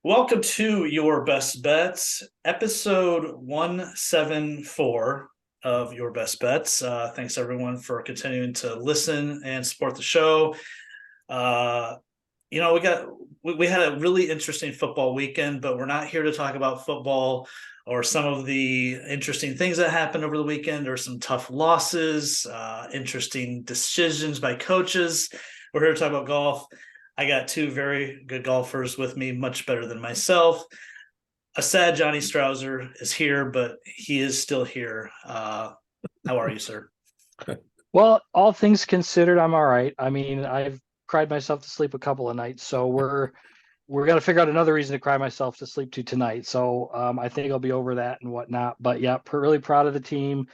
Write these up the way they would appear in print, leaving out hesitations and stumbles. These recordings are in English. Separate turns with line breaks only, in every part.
Welcome to Your Best Bets, episode 174 of Your Best Bets. Thanks everyone for continuing to listen and support the show. We had a really interesting football weekend, but we're not here to talk about football or some of the interesting things that happened over the weekend or some tough losses, interesting decisions by coaches. We're here to talk about golf. I got two very good golfers with me, much better than myself. A sad Johnny Strouser is here, but he is still here. How are you, sir?
Well, all things considered, I'm all right. I mean, I've cried myself to sleep a couple of nights, so we're gonna figure out another reason to cry myself to sleep to tonight. So I think I'll be over that and whatnot. But yeah, really proud of the team.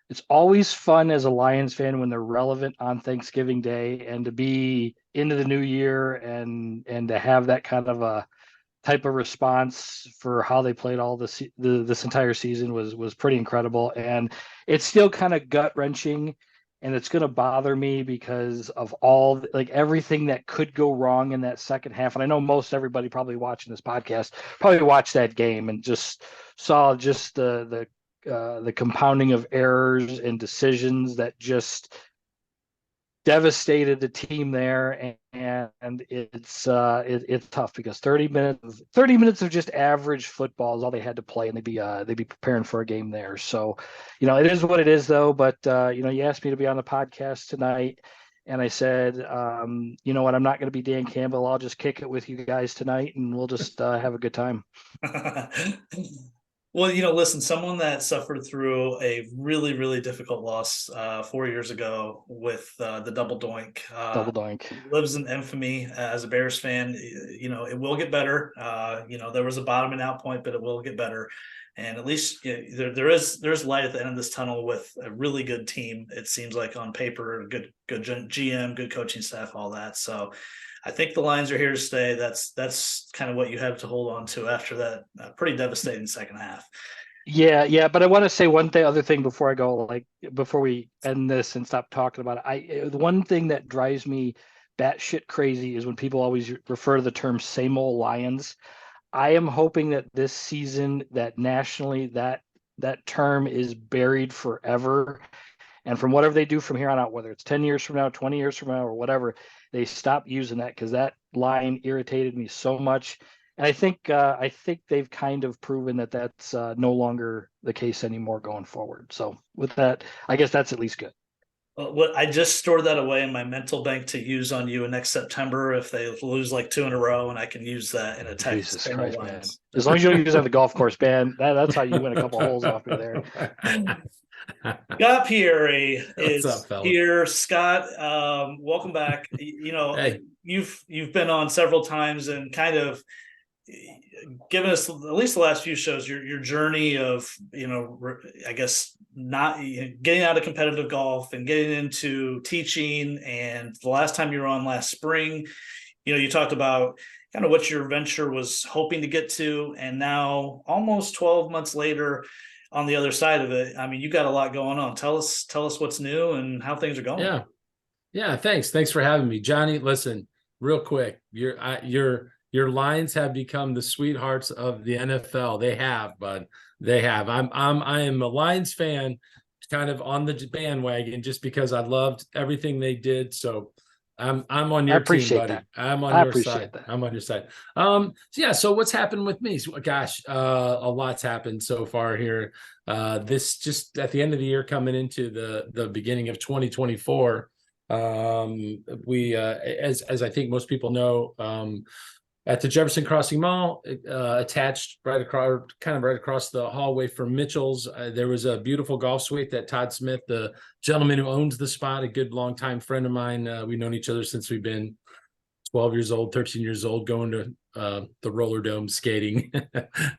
It's always fun as a Lions fan when they're relevant on Thanksgiving Day, and to be into the new year and to have that kind of a type of response for how they played all this entire season was pretty incredible. And it's still kind of gut wrenching, and it's going to bother me because of everything that could go wrong in that second half. And I know most everybody probably watching this podcast probably watched that game and just saw just the compounding of errors and decisions that just devastated the team there, and it's tough because 30 minutes of just average football is all they had to play, and they'd be preparing for a game there. So it is what it is though. But you asked me to be on the podcast tonight, and I said, you know what, I'm not going to be Dan Campbell. I'll just kick it with you guys tonight, and we'll just have a good time.
Well, listen, someone that suffered through a really, really difficult loss 4 years ago with the double doink.
Double doink.
Lives in infamy as a Bears fan. It will get better. There was a bottoming out point, but it will get better. And at least there's light at the end of this tunnel with a really good team. It seems like on paper, good GM, good coaching staff, all that. So I think the Lions are here to stay. That's kind of what you have to hold on to after that pretty devastating second half.
Yeah. But I want to say other thing before I go, before we end this and stop talking about it. The one thing that drives me batshit crazy is when people always refer to the term "same old Lions." I am hoping that this season, that nationally, that term is buried forever. And from whatever they do from here on out, whether it's 10 years from now, 20 years from now, or whatever, they stop using that, because that line irritated me so much. And I think they've kind of proven that that's no longer the case anymore going forward. So with that, I guess that's at least good.
What I just stored that away in my mental bank to use on you next September if they lose like two in a row, and I can use that in a text.
Jesus Christ, man! As long as you don't use it on the golf course, man, that's how you win a couple holes off me there.
Scott Pieri is
up,
here. Scott, welcome back.
Hey.
You've been on several times and kind of given us at least the last few shows your journey of I guess not getting out of competitive golf and getting into teaching. And the last time you were on last spring, you talked about kind of what your venture was hoping to get to, and now almost 12 months later on the other side of it, I mean, you got a lot going on. Tell us what's new and how things are going.
Yeah. Thanks for having me, Johnny. Listen, real quick, your Lions have become the sweethearts of the NFL. They have, bud. They have. I am a Lions fan, kind of on the bandwagon, just because I loved everything they did. So I'm on your team, buddy.
That.
I'm on your side. I'm on your side. So what's happened with me? Gosh, a lot's happened so far here. This just at the end of the year, coming into the beginning of 2024. We as I think most people know, at the Jefferson Crossing Mall, attached right across the hallway from Mitchell's, there was a beautiful golf suite that Todd Smith, the gentleman who owns the spot, a good longtime friend of mine. We've known each other since we've been 12 years old, 13 years old, going to the roller dome skating,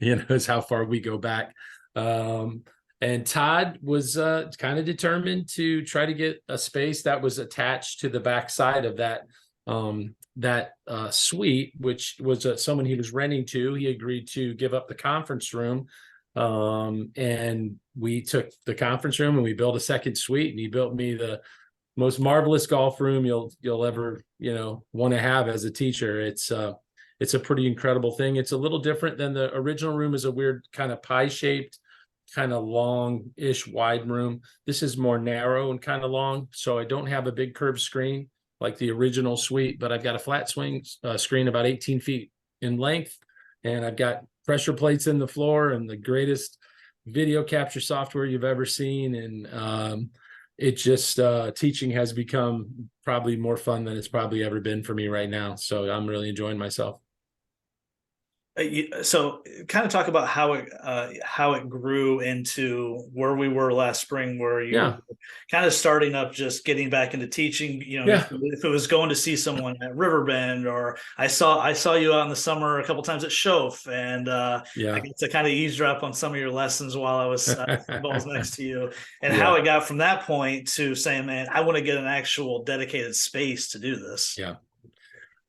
is how far we go back. And Todd was kind of determined to try to get a space that was attached to the backside of that suite, which was someone he was renting to. He agreed to give up the conference room, and we took the conference room and we built a second suite, and he built me the most marvelous golf room you'll ever want to have as a teacher. It's it's a pretty incredible thing. It's a little different than the original room. Is a weird kind of pie shaped, kind of long-ish wide room. This is more narrow and kind of long, so I don't have a big curved screen like the original suite, but I've got a flat swing screen about 18 feet in length, and I've got pressure plates in the floor and the greatest video capture software you've ever seen. And it just teaching has become probably more fun than it's probably ever been for me right now. So I'm really enjoying myself.
So kind of talk about how it grew into where we were last spring, where you were kind of starting up, just getting back into teaching. If it was going to see someone at Riverbend, or I saw you out in the summer a couple times at Shoaf, and I get to kind of eavesdrop on some of your lessons while I was balls next to you, and how it got from that point to saying, man, I want to get an actual dedicated space to do this.
Yeah.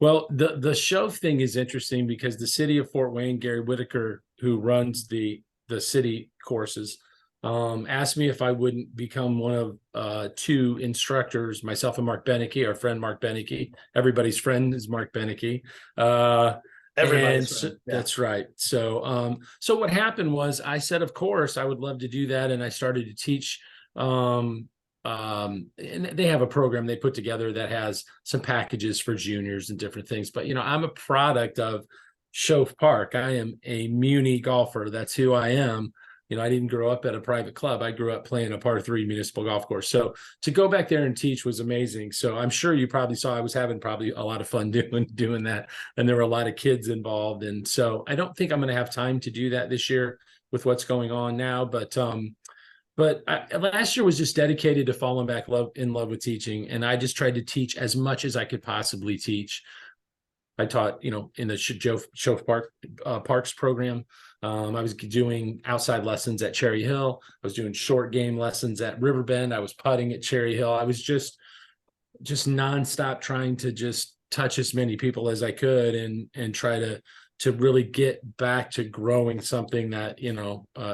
Well, the show thing is interesting because the city of Fort Wayne, Gary Whitaker, who runs the city courses, asked me if I wouldn't become one of two instructors, myself and Mark Beneke, our friend Mark Beneke. Everybody's friend is Mark Beneke. Everybody's friend. Yeah. That's right. So what happened was I said, of course, I would love to do that, and I started to teach. And they have a program they put together that has some packages for juniors and different things. But, I'm a product of Shoaf Park. I am a Muni golfer. That's who I am. I didn't grow up at a private club. I grew up playing a par 3 municipal golf course. So to go back there and teach was amazing. So I'm sure you probably saw I was having probably a lot of fun doing that. And there were a lot of kids involved. And so I don't think I'm going to have time to do that this year with what's going on now. But last year was just dedicated to falling back in love with teaching. And I just tried to teach as much as I could possibly teach. I taught, in the Shoaf Parks program. I was doing outside lessons at Cherry Hill. I was doing short game lessons at Riverbend. I was putting at Cherry Hill. I was just nonstop trying to just touch as many people as I could and try to really get back to growing something that,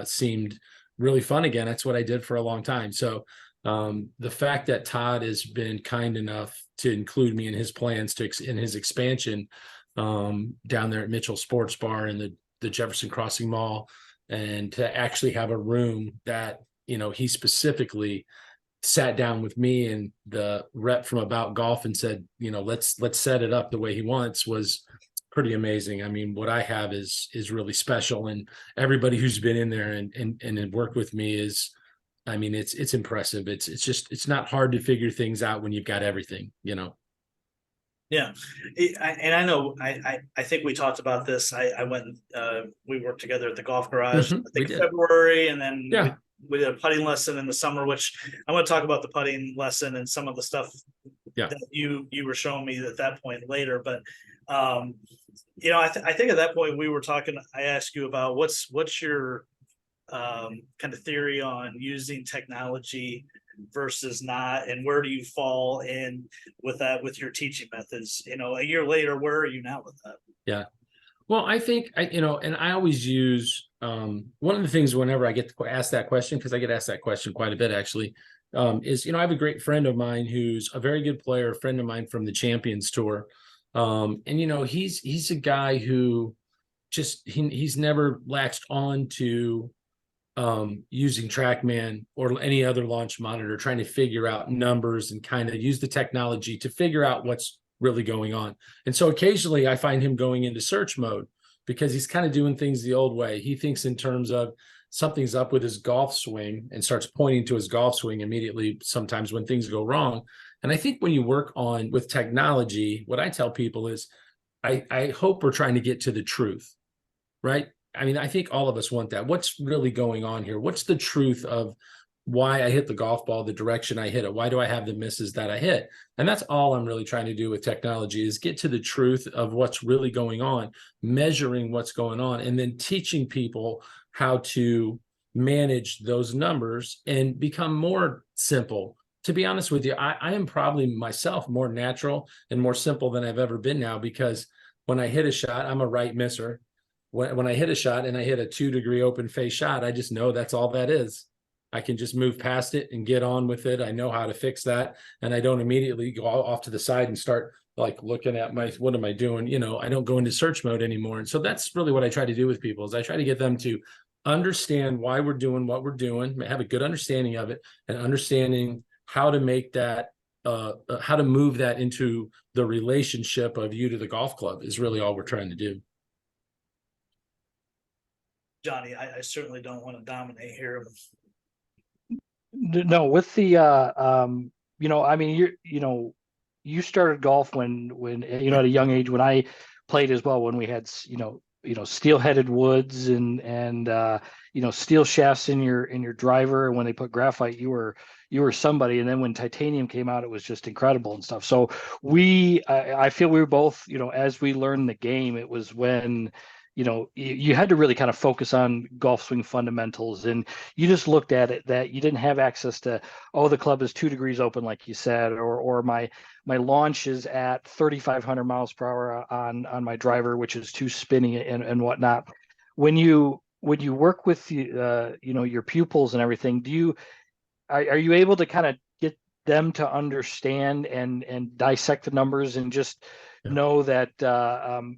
seemed really fun again. That's what I did for a long time. So the fact that Todd has been kind enough to include me in his plans in his expansion down there at Mitchell Sports Bar in the Jefferson Crossing Mall, and to actually have a room that, he specifically sat down with me and the rep from About Golf and said, let's set it up the way he wants, was pretty amazing. I mean, what I have is really special, and everybody who's been in there and worked with me is, I mean, it's impressive. It's not hard to figure things out when you've got everything,
Yeah. And I know, I think we talked about this. I went, we worked together at the golf garage, I think February, and then we did a putting lesson in the summer, which I want to talk about the putting lesson and some of the stuff that you were showing me at that point later. But, I think at that point we were talking, I asked you about what's your kind of theory on using technology versus not, and where do you fall in with that, with your teaching methods? A year later, where are you now with that?
Yeah. Well, I think and I always use one of the things whenever I get asked that question, because I get asked that question quite a bit actually, is I have a great friend of mine who's a very good player, a friend of mine from the Champions Tour. And he's a guy who just he's never latched on to using TrackMan or any other launch monitor, trying to figure out numbers and kind of use the technology to figure out what's really going on. And so occasionally I find him going into search mode because he's kind of doing things the old way. He thinks in terms of something's up with his golf swing and starts pointing to his golf swing immediately sometimes when things go wrong. And I think when you work with technology, what I tell people is I hope we're trying to get to the truth, right? I mean, I think all of us want that. What's really going on here? What's the truth of why I hit the golf ball the direction I hit it? Why do I have the misses that I hit? And that's all I'm really trying to do with technology, is get to the truth of what's really going on, measuring what's going on, and then teaching people how to manage those numbers and become more simple. To be honest with you, I am probably myself more natural and more simple than I've ever been now, because when I hit a shot, I'm a right misser. When I hit a shot and I hit a 2-degree open face shot, I just know that's all that is. I can just move past it and get on with it. I know how to fix that. And I don't immediately go off to the side and start like looking at what am I doing? I don't go into search mode anymore. And so that's really what I try to do with people is I try to get them to understand why we're doing what we're doing, have a good understanding of it, and understanding how to make that, how to move that into the relationship of you to the golf club is really all we're trying to do.
Johnny, I certainly don't want to dominate here.
No, with the I mean, you started golf when at a young age, when I played as well, when we had steel-headed woods and steel shafts in your driver, and when they put graphite, you were somebody. And then when titanium came out, it was just incredible and stuff. So I feel we were both, as we learned the game, it was when you had to really kind of focus on golf swing fundamentals, and you just looked at it that you didn't have access to, the club is 2 degrees open, like you said, or my launch is at 3,500 miles per hour on my driver, which is too spinny and whatnot. When you work with your pupils and everything, are you able to kind of get them to understand and dissect the numbers and just know that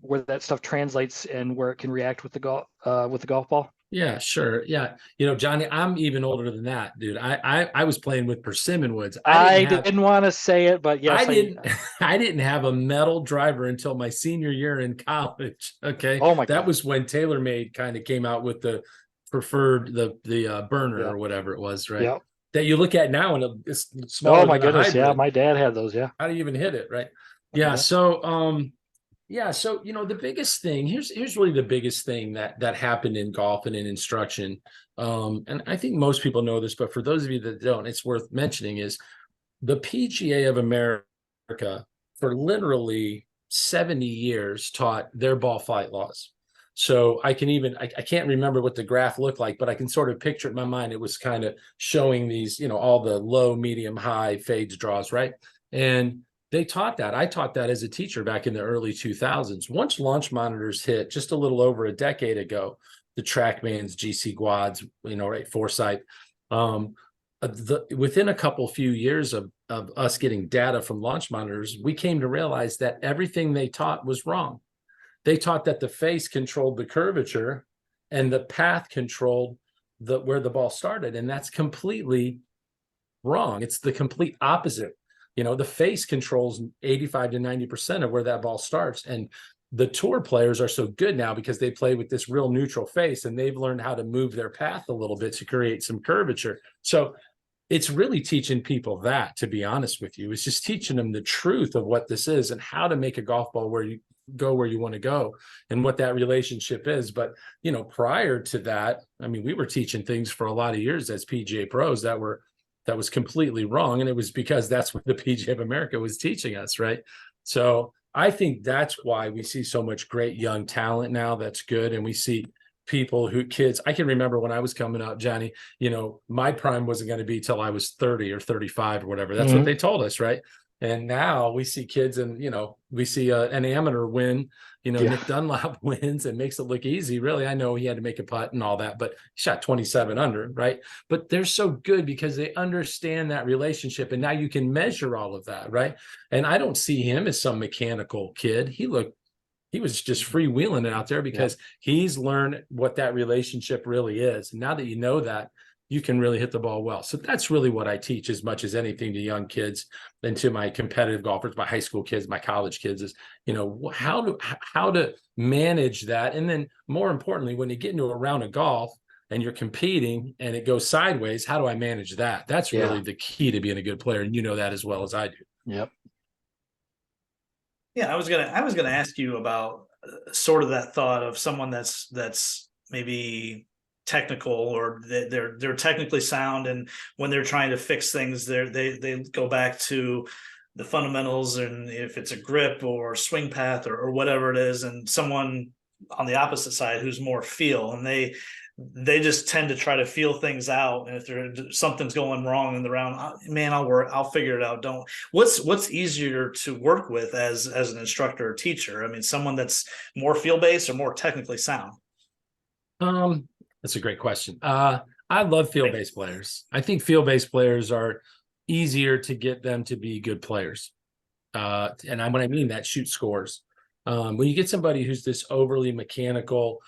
where that stuff translates and where it can react with the golf ball?
Yeah, sure. Yeah. Johnny, I'm even older than that, dude. I was playing with persimmon woods.
I didn't want to say it, but yes,
I didn't have a metal driver until my senior year in college. Okay.
Oh my God.
That was when TaylorMade kind of came out with the preferred, the burner or whatever it was, right?
Yeah.
That you look at now and it's smaller.
Oh my goodness.
hybrid.
Yeah. My dad had those. Yeah.
How do you even hit it? Right. Yeah. So, so the biggest thing here's really the biggest thing that happened in golf and in instruction. And I think most people know this, but for those of you that don't, it's worth mentioning is the PGA of America for literally 70 years taught their ball flight laws. So I can't remember what the graph looked like, but I can sort of picture it in my mind. It was kind of showing these, all the low, medium, high fades, draws, right? And they taught that. I taught that as a teacher back in the early 2000s. Once launch monitors hit just a little over a decade ago, the TrackMans, GC Quads, right, Foresight, within a few years of us getting data from launch monitors, we came to realize that everything they taught was wrong. They taught that the face controlled the curvature and the path controlled where the ball started. And that's completely wrong. It's the complete opposite. The face controls 85 to 90% of where that ball starts. And the tour players are so good now because they play with this real neutral face, and they've learned how to move their path a little bit to create some curvature. So it's really teaching people that, to be honest with you, it's just teaching them the truth of what this is and how to make a golf ball where you go where you want to go and what that relationship is. But, prior to that, I mean, we were teaching things for a lot of years as PGA pros that was completely wrong. And it was because that's what the PGA of America was teaching us, right? So I think that's why we see so much great young talent now that's good. And we see kids, I can remember when I was coming up, Johnny, my prime wasn't going to be till I was 30 or 35 or whatever. That's what they told us, right? And now we see kids and, we see an amateur win, Nick Dunlap wins and makes it look easy. Really, I know he had to make a putt and all that, but he shot 27 under, right? But they're so good because they understand that relationship. And now you can measure all of that, right? And I don't see him as some mechanical kid. He was just freewheeling it out there because he's learned what that relationship really is. And now that you know that, you can really hit the ball well. So that's really what I teach as much as anything to young kids and to my competitive golfers, my high school kids, my college kids is, how to manage that. And then more importantly, when you get into a round of golf and you're competing and it goes sideways, how do I manage that? That's really the key to being a good player. And you know that as well as I do.
Yep.
Yeah, I was gonna ask you about sort of that thought of someone that's maybe technical, or they're technically sound, and when they're trying to fix things, they go back to the fundamentals, and if it's a grip or swing path or whatever it is, and someone on the opposite side who's more feel, and they just tend to try to feel things out, and if something's going wrong in the round, man, I'll figure it out. What's easier to work with as an instructor or teacher? I mean, someone that's more feel based or more technically sound?
That's a great question. I love field-based players. I think field-based players are easier to get them to be good players. when I mean that, shoot scores. When you get somebody who's this overly mechanical,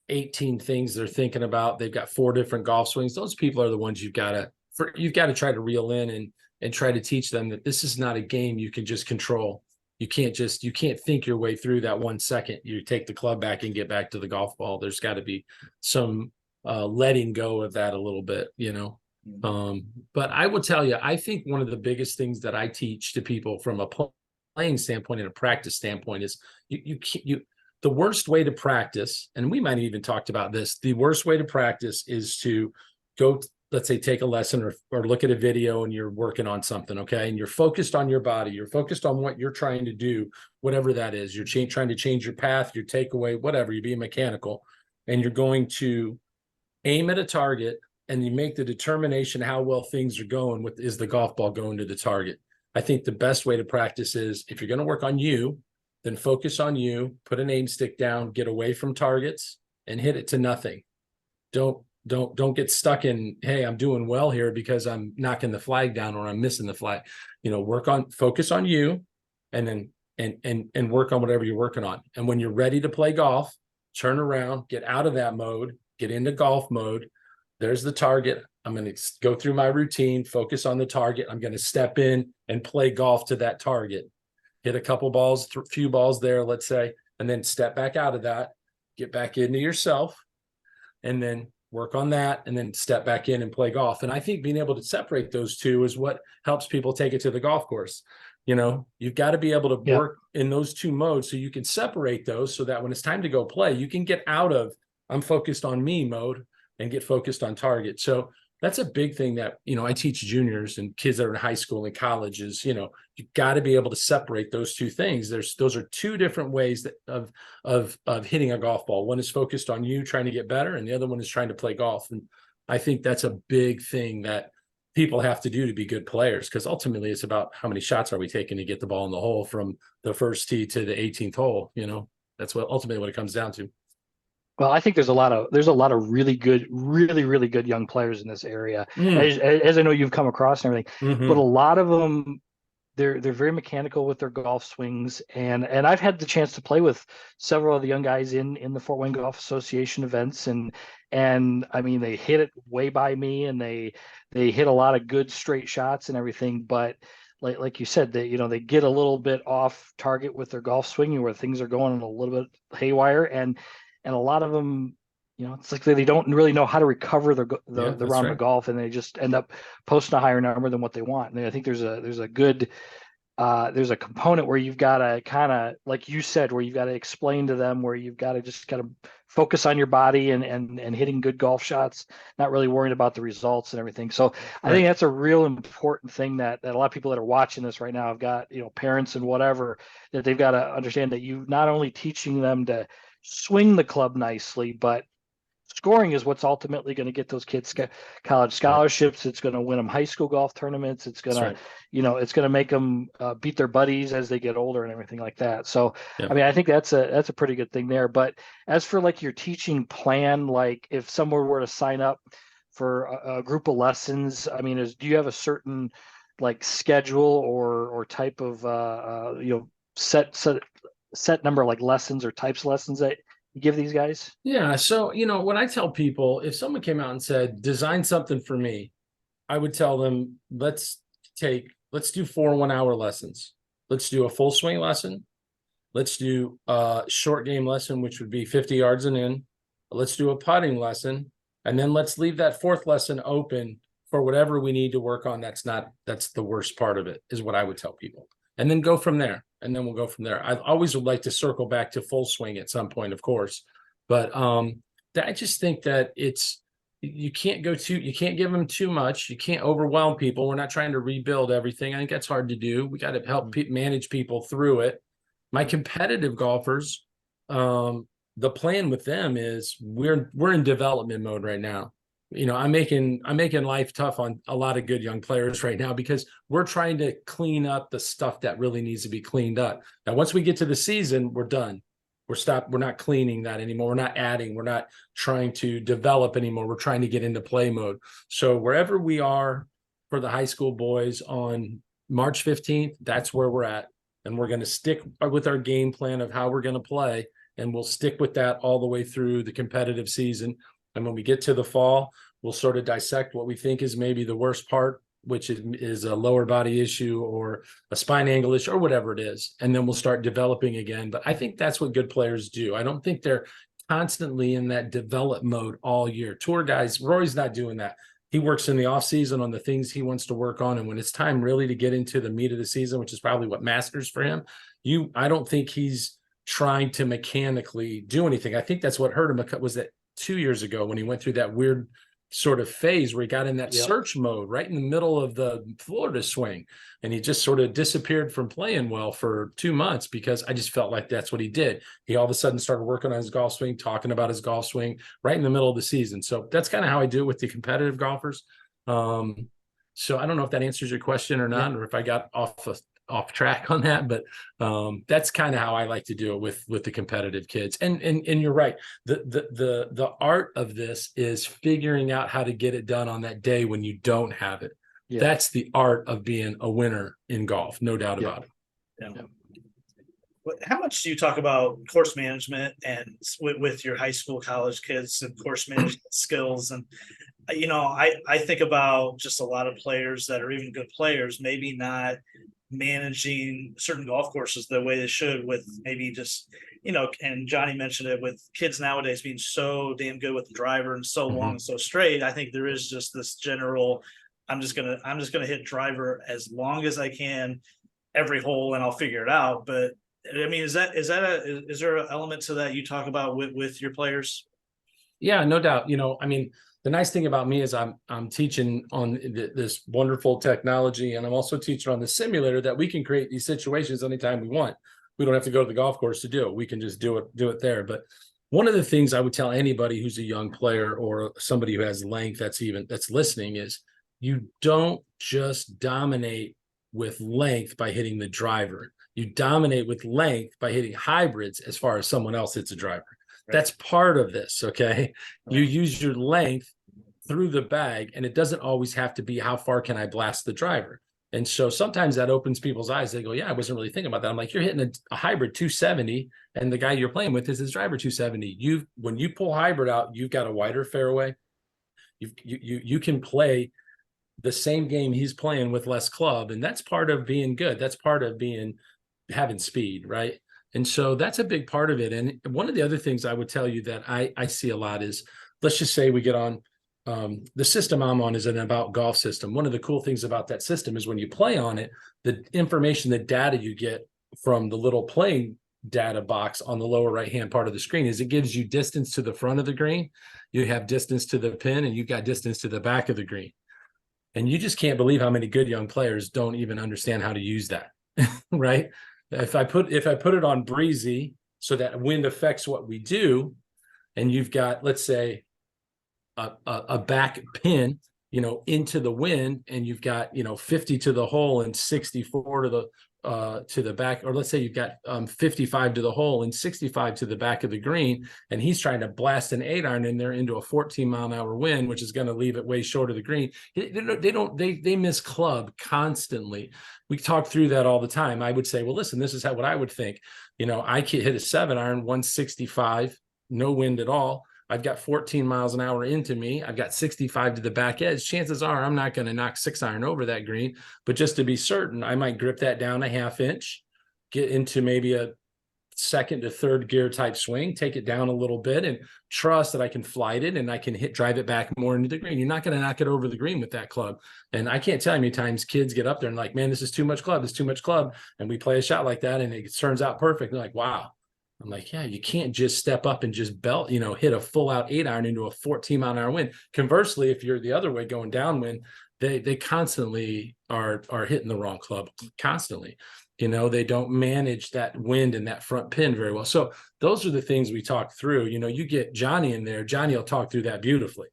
18 things they're thinking about, they've got 4 different golf swings, those people are the ones you've got to try to reel in and try to teach them that this is not a game you can just control. You can't think your way through that 1 second. You take the club back and get back to the golf ball. There's got to be some letting go of that a little bit, you know. But I will tell you, I think one of the biggest things that I teach to people from a playing standpoint and a practice standpoint is the worst way to practice, and we might have even talked about this, the worst way to practice is to go, let's say, take a lesson or look at a video and you're working on something, okay? And you're focused on your body. You're focused on what you're trying to do, whatever that is. You're trying to change your path, your takeaway, whatever. You're being mechanical. And you're going to aim at a target and you make the determination how well things are going is the golf ball going to the target. I think the best way to practice is, if you're going to work on you, then focus on you, put an aim stick down, get away from targets and hit it to nothing. Don't get stuck in, hey, I'm doing well here because I'm knocking the flag down or I'm missing the flag. You know, focus on you, and then and work on whatever you're working on. And when you're ready to play golf, turn around, get out of that mode, get into golf mode. There's the target. I'm going to go through my routine, focus on the target. I'm going to step in and play golf to that target. Hit a couple balls, few balls there, let's say, and then step back out of that, get back into yourself, and then work on that, and then step back in and play golf. And I think being able to separate those two is what helps people take it to the golf course. You know, you've got to be able to work in those two modes so you can separate those so that when it's time to go play, you can get out of I'm focused on me mode and get focused on target. So that's a big thing that, you know, I teach juniors and kids that are in high school and college is, you know, you got to be able to separate those two things. Those are 2 different ways of hitting a golf ball. One is focused on you trying to get better, and the other one is trying to play golf. And I think that's a big thing that people have to do to be good players, because ultimately it's about how many shots are we taking to get the ball in the hole from the first tee to the 18th hole. You know, that's ultimately what it comes down to.
Well, I think there's a lot of really good young players in this area, as I know you've come across and everything. But a lot of them, they're very mechanical with their golf swings, and I've had the chance to play with several of the young guys in the Fort Wayne Golf Association events, and I mean, they hit it way by me, and they hit a lot of good straight shots and everything. But like you said, they get a little bit off target with their golf swinging, where things are going a little bit haywire, and a lot of them, you know, it's like they don't really know how to recover the round of golf, and they just end up posting a higher number than what they want. And I think there's a good there's a component where you've got to kind of, like you said, where you've got to explain to them, where you've got to just kind of focus on your body and hitting good golf shots, not really worrying about the results and everything. So I think that's a real important thing that a lot of people that are watching this right now have got, you know, parents and whatever, that they've got to understand that you not only teaching them to swing the club nicely, but scoring is what's ultimately going to get those kids college scholarships. It's going to win them high school golf tournaments. It's going to, you know, it's going to make them beat their buddies as they get older and everything like that. So, I mean, I think that's a pretty good thing there. But as for like your teaching plan, like if someone were to sign up for a group of lessons, I mean, do you have a certain like schedule or type of, you know, set number of like lessons or types of lessons that you give these guys?
Yeah. So, you know, when I tell people, if someone came out and said, design something for me, I would tell them, let's do 4 1-hour lessons. Let's do a full swing lesson. Let's do a short game lesson, which would be 50 yards and in. Let's do a putting lesson. And then let's leave that 4th lesson open for whatever we need to work on. That's the worst part of it, is what I would tell people. And then go from there. And then we'll go from there. I always would like to circle back to full swing at some point, of course. But I just think that you can't give them too much. You can't overwhelm people. We're not trying to rebuild everything. I think that's hard to do. We got to help manage people through it. My competitive golfers, the plan with them is we're in development mode right now. You know, I'm making life tough on a lot of good young players right now, because we're trying to clean up the stuff that really needs to be cleaned up. Now, once we get to the season, we're done. We're not cleaning that anymore. We're not adding, we're not trying to develop anymore. We're trying to get into play mode. So wherever we are for the high school boys on March 15th, that's where we're at. and we're going to stick with our game plan of how we're going to play, and we'll stick with that all the way through the competitive season. And when we get to the fall, we'll sort of dissect what we think is maybe the worst part, which is a lower body issue or a spine angle issue or whatever it is. And then we'll start developing again. But I think that's what good players do. I don't think they're constantly in that develop mode all year. Tour guys, Rory's not doing that. He works in the off season on the things he wants to work on. And when it's time really to get into the meat of the season, which is probably what Masters for him, I don't think he's trying to mechanically do anything. I think that's what hurt him. Was that 2 years ago when he went through that weird sort of phase where he got in that search mode right in the middle of the Florida swing, and he just sort of disappeared from playing well for 2 months, because I just felt like that's what he did. He all of a sudden started working on his golf swing, talking about his golf swing right in the middle of the season. So that's kind of how I do it with the competitive golfers. So I don't know if that answers your question or not, or if I got off track on that, but that's kind of how I like to do it with the competitive kids. And you're right. The art of this is figuring out how to get it done on that day when you don't have it. Yeah. That's the art of being a winner in golf, no doubt about it.
Yeah. How much do you talk about course management and with your high school, college kids and course management skills? And I think about just a lot of players that are even good players, maybe not managing certain golf courses the way they should, with maybe just, and Johnny mentioned it, with kids nowadays being so damn good with the driver and so long and so straight. I think there is just this general, I'm just gonna hit driver as long as I can every hole and I'll figure it out. But I mean, is there an element to that you talk about with your players?
Yeah, no doubt. I mean, the nice thing about me is I'm teaching on this wonderful technology, and I'm also teaching on the simulator that we can create these situations anytime we want. We don't have to go to the golf course to do it. We can just do it there. But one of the things I would tell anybody who's a young player or somebody who has length that's listening is, you don't just dominate with length by hitting the driver. You dominate with length by hitting hybrids as far as someone else hits a driver. Right. That's part of this, okay? Right. You use your length through the bag, and it doesn't always have to be how far can I blast the driver. And so sometimes that opens people's eyes. They go, yeah, I wasn't really thinking about that. I'm like, you're hitting a hybrid 270, and the guy you're playing with is his driver 270. When you pull hybrid out, you've got a wider fairway. You can play the same game he's playing with less club, and that's part of being good. That's part of having speed, right? And so that's a big part of it. And one of the other things I would tell you that I see a lot is, let's just say we get on, the system I'm on is an About Golf system. One of the cool things about that system is when you play on it, the information, the data you get from the little playing data box on the lower right-hand part of the screen is it gives you distance to the front of the green, you have distance to the pin, and you've got distance to the back of the green. And you just can't believe how many good young players don't even understand how to use that, right? If I put it on breezy so that wind affects what we do, and you've got, let's say, a back pin, into the wind, and you've got, 50 to the hole and 64 to the back, or let's say you've got 55 to the hole and 65 to the back of the green, and he's trying to blast an 8-iron in there into a 14-mile-an-hour wind, which is going to leave it way short of the green. They miss club constantly. We talk through that all the time. I would say, well, listen, this is what I would think. I could hit a 7-iron 165, no wind at all. I've got 14 miles an hour into me. I've got 65 to the back edge. Chances are I'm not going to knock 6-iron over that green, but just to be certain, I might grip that down a half inch, get into maybe a second to third gear type swing, take it down a little bit, and trust that I can flight it and I can drive it back more into the green. You're not going to knock it over the green with that club. And I can't tell you how many times kids get up there and like, man, this is too much club. This is too much club. And we play a shot like that and it turns out perfect. They're like, wow. I'm like, yeah, you can't just step up and just belt, hit a full out 8-iron into a 14-mile-an-hour wind. Conversely, if you're the other way going downwind, they constantly are hitting the wrong club constantly. They don't manage that wind and that front pin very well. So those are the things we talk through. You get Johnny in there, Johnny will talk through that beautifully.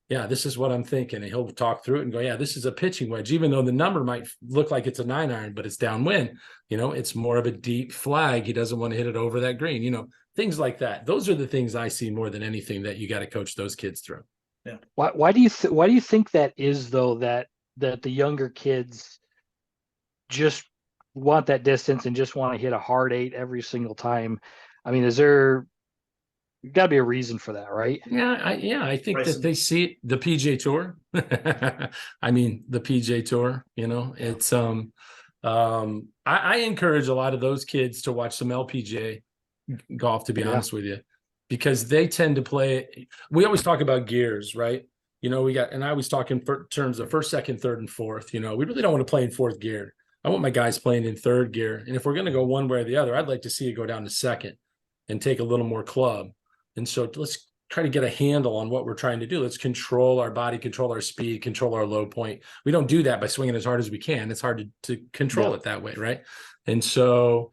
Yeah, this is what I'm thinking. And he'll talk through it and go, yeah, this is a pitching wedge, even though the number might look like it's a 9-iron, but it's downwind. It's more of a deep flag. He doesn't want to hit it over that green, things like that. Those are the things I see more than anything that you got to coach those kids through.
Yeah.
Why do you think that is, though, that the younger kids just want that distance and just want to hit a hard 8 every single time. I mean, got to be a reason for that, right?
I think
Bryson.
that they see it, the PGA Tour. I mean, the PGA Tour, it's I encourage a lot of those kids to watch some LPGA golf, to be honest with you, because they tend to play. We always talk about gears, right? And I always talk in terms of first, second, third, and fourth. We really don't want to play in fourth gear. I want my guys playing in third gear. And if we're going to go one way or the other, I'd like to see it go down to second and take a little more club. And so let's try to get a handle on what we're trying to do. Let's control our body, control our speed, control our low point. We don't do that by swinging as hard as we can. It's hard to control it that way, right? And so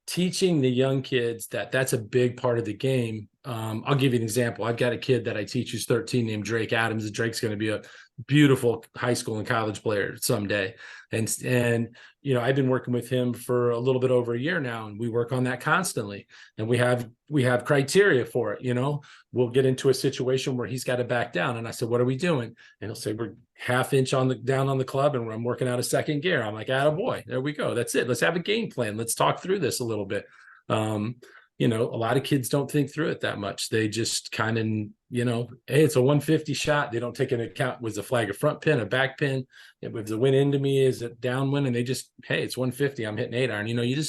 teaching the young kids that's a big part of the game. I'll give you an example. I've got a kid that I teach who's 13 named Drake Adams. Drake's going to be a beautiful high school and college player someday. And I've been working with him for a little bit over a year now, and we work on that constantly. And we have criteria for it. We'll get into a situation where he's got to back down. And I said, what are we doing? And he'll say, we're half inch down on the club, and I'm working out a second gear. I'm like, attaboy, there we go. That's it. Let's have a game plan. Let's talk through this a little bit. A lot of kids don't think through it that much. They just kind of, hey, it's a 150 shot. They don't take into account, was the flag a front pin, a back pin? If the wind into me, is it downwind? And they just, hey, it's 150. I'm hitting 8-iron.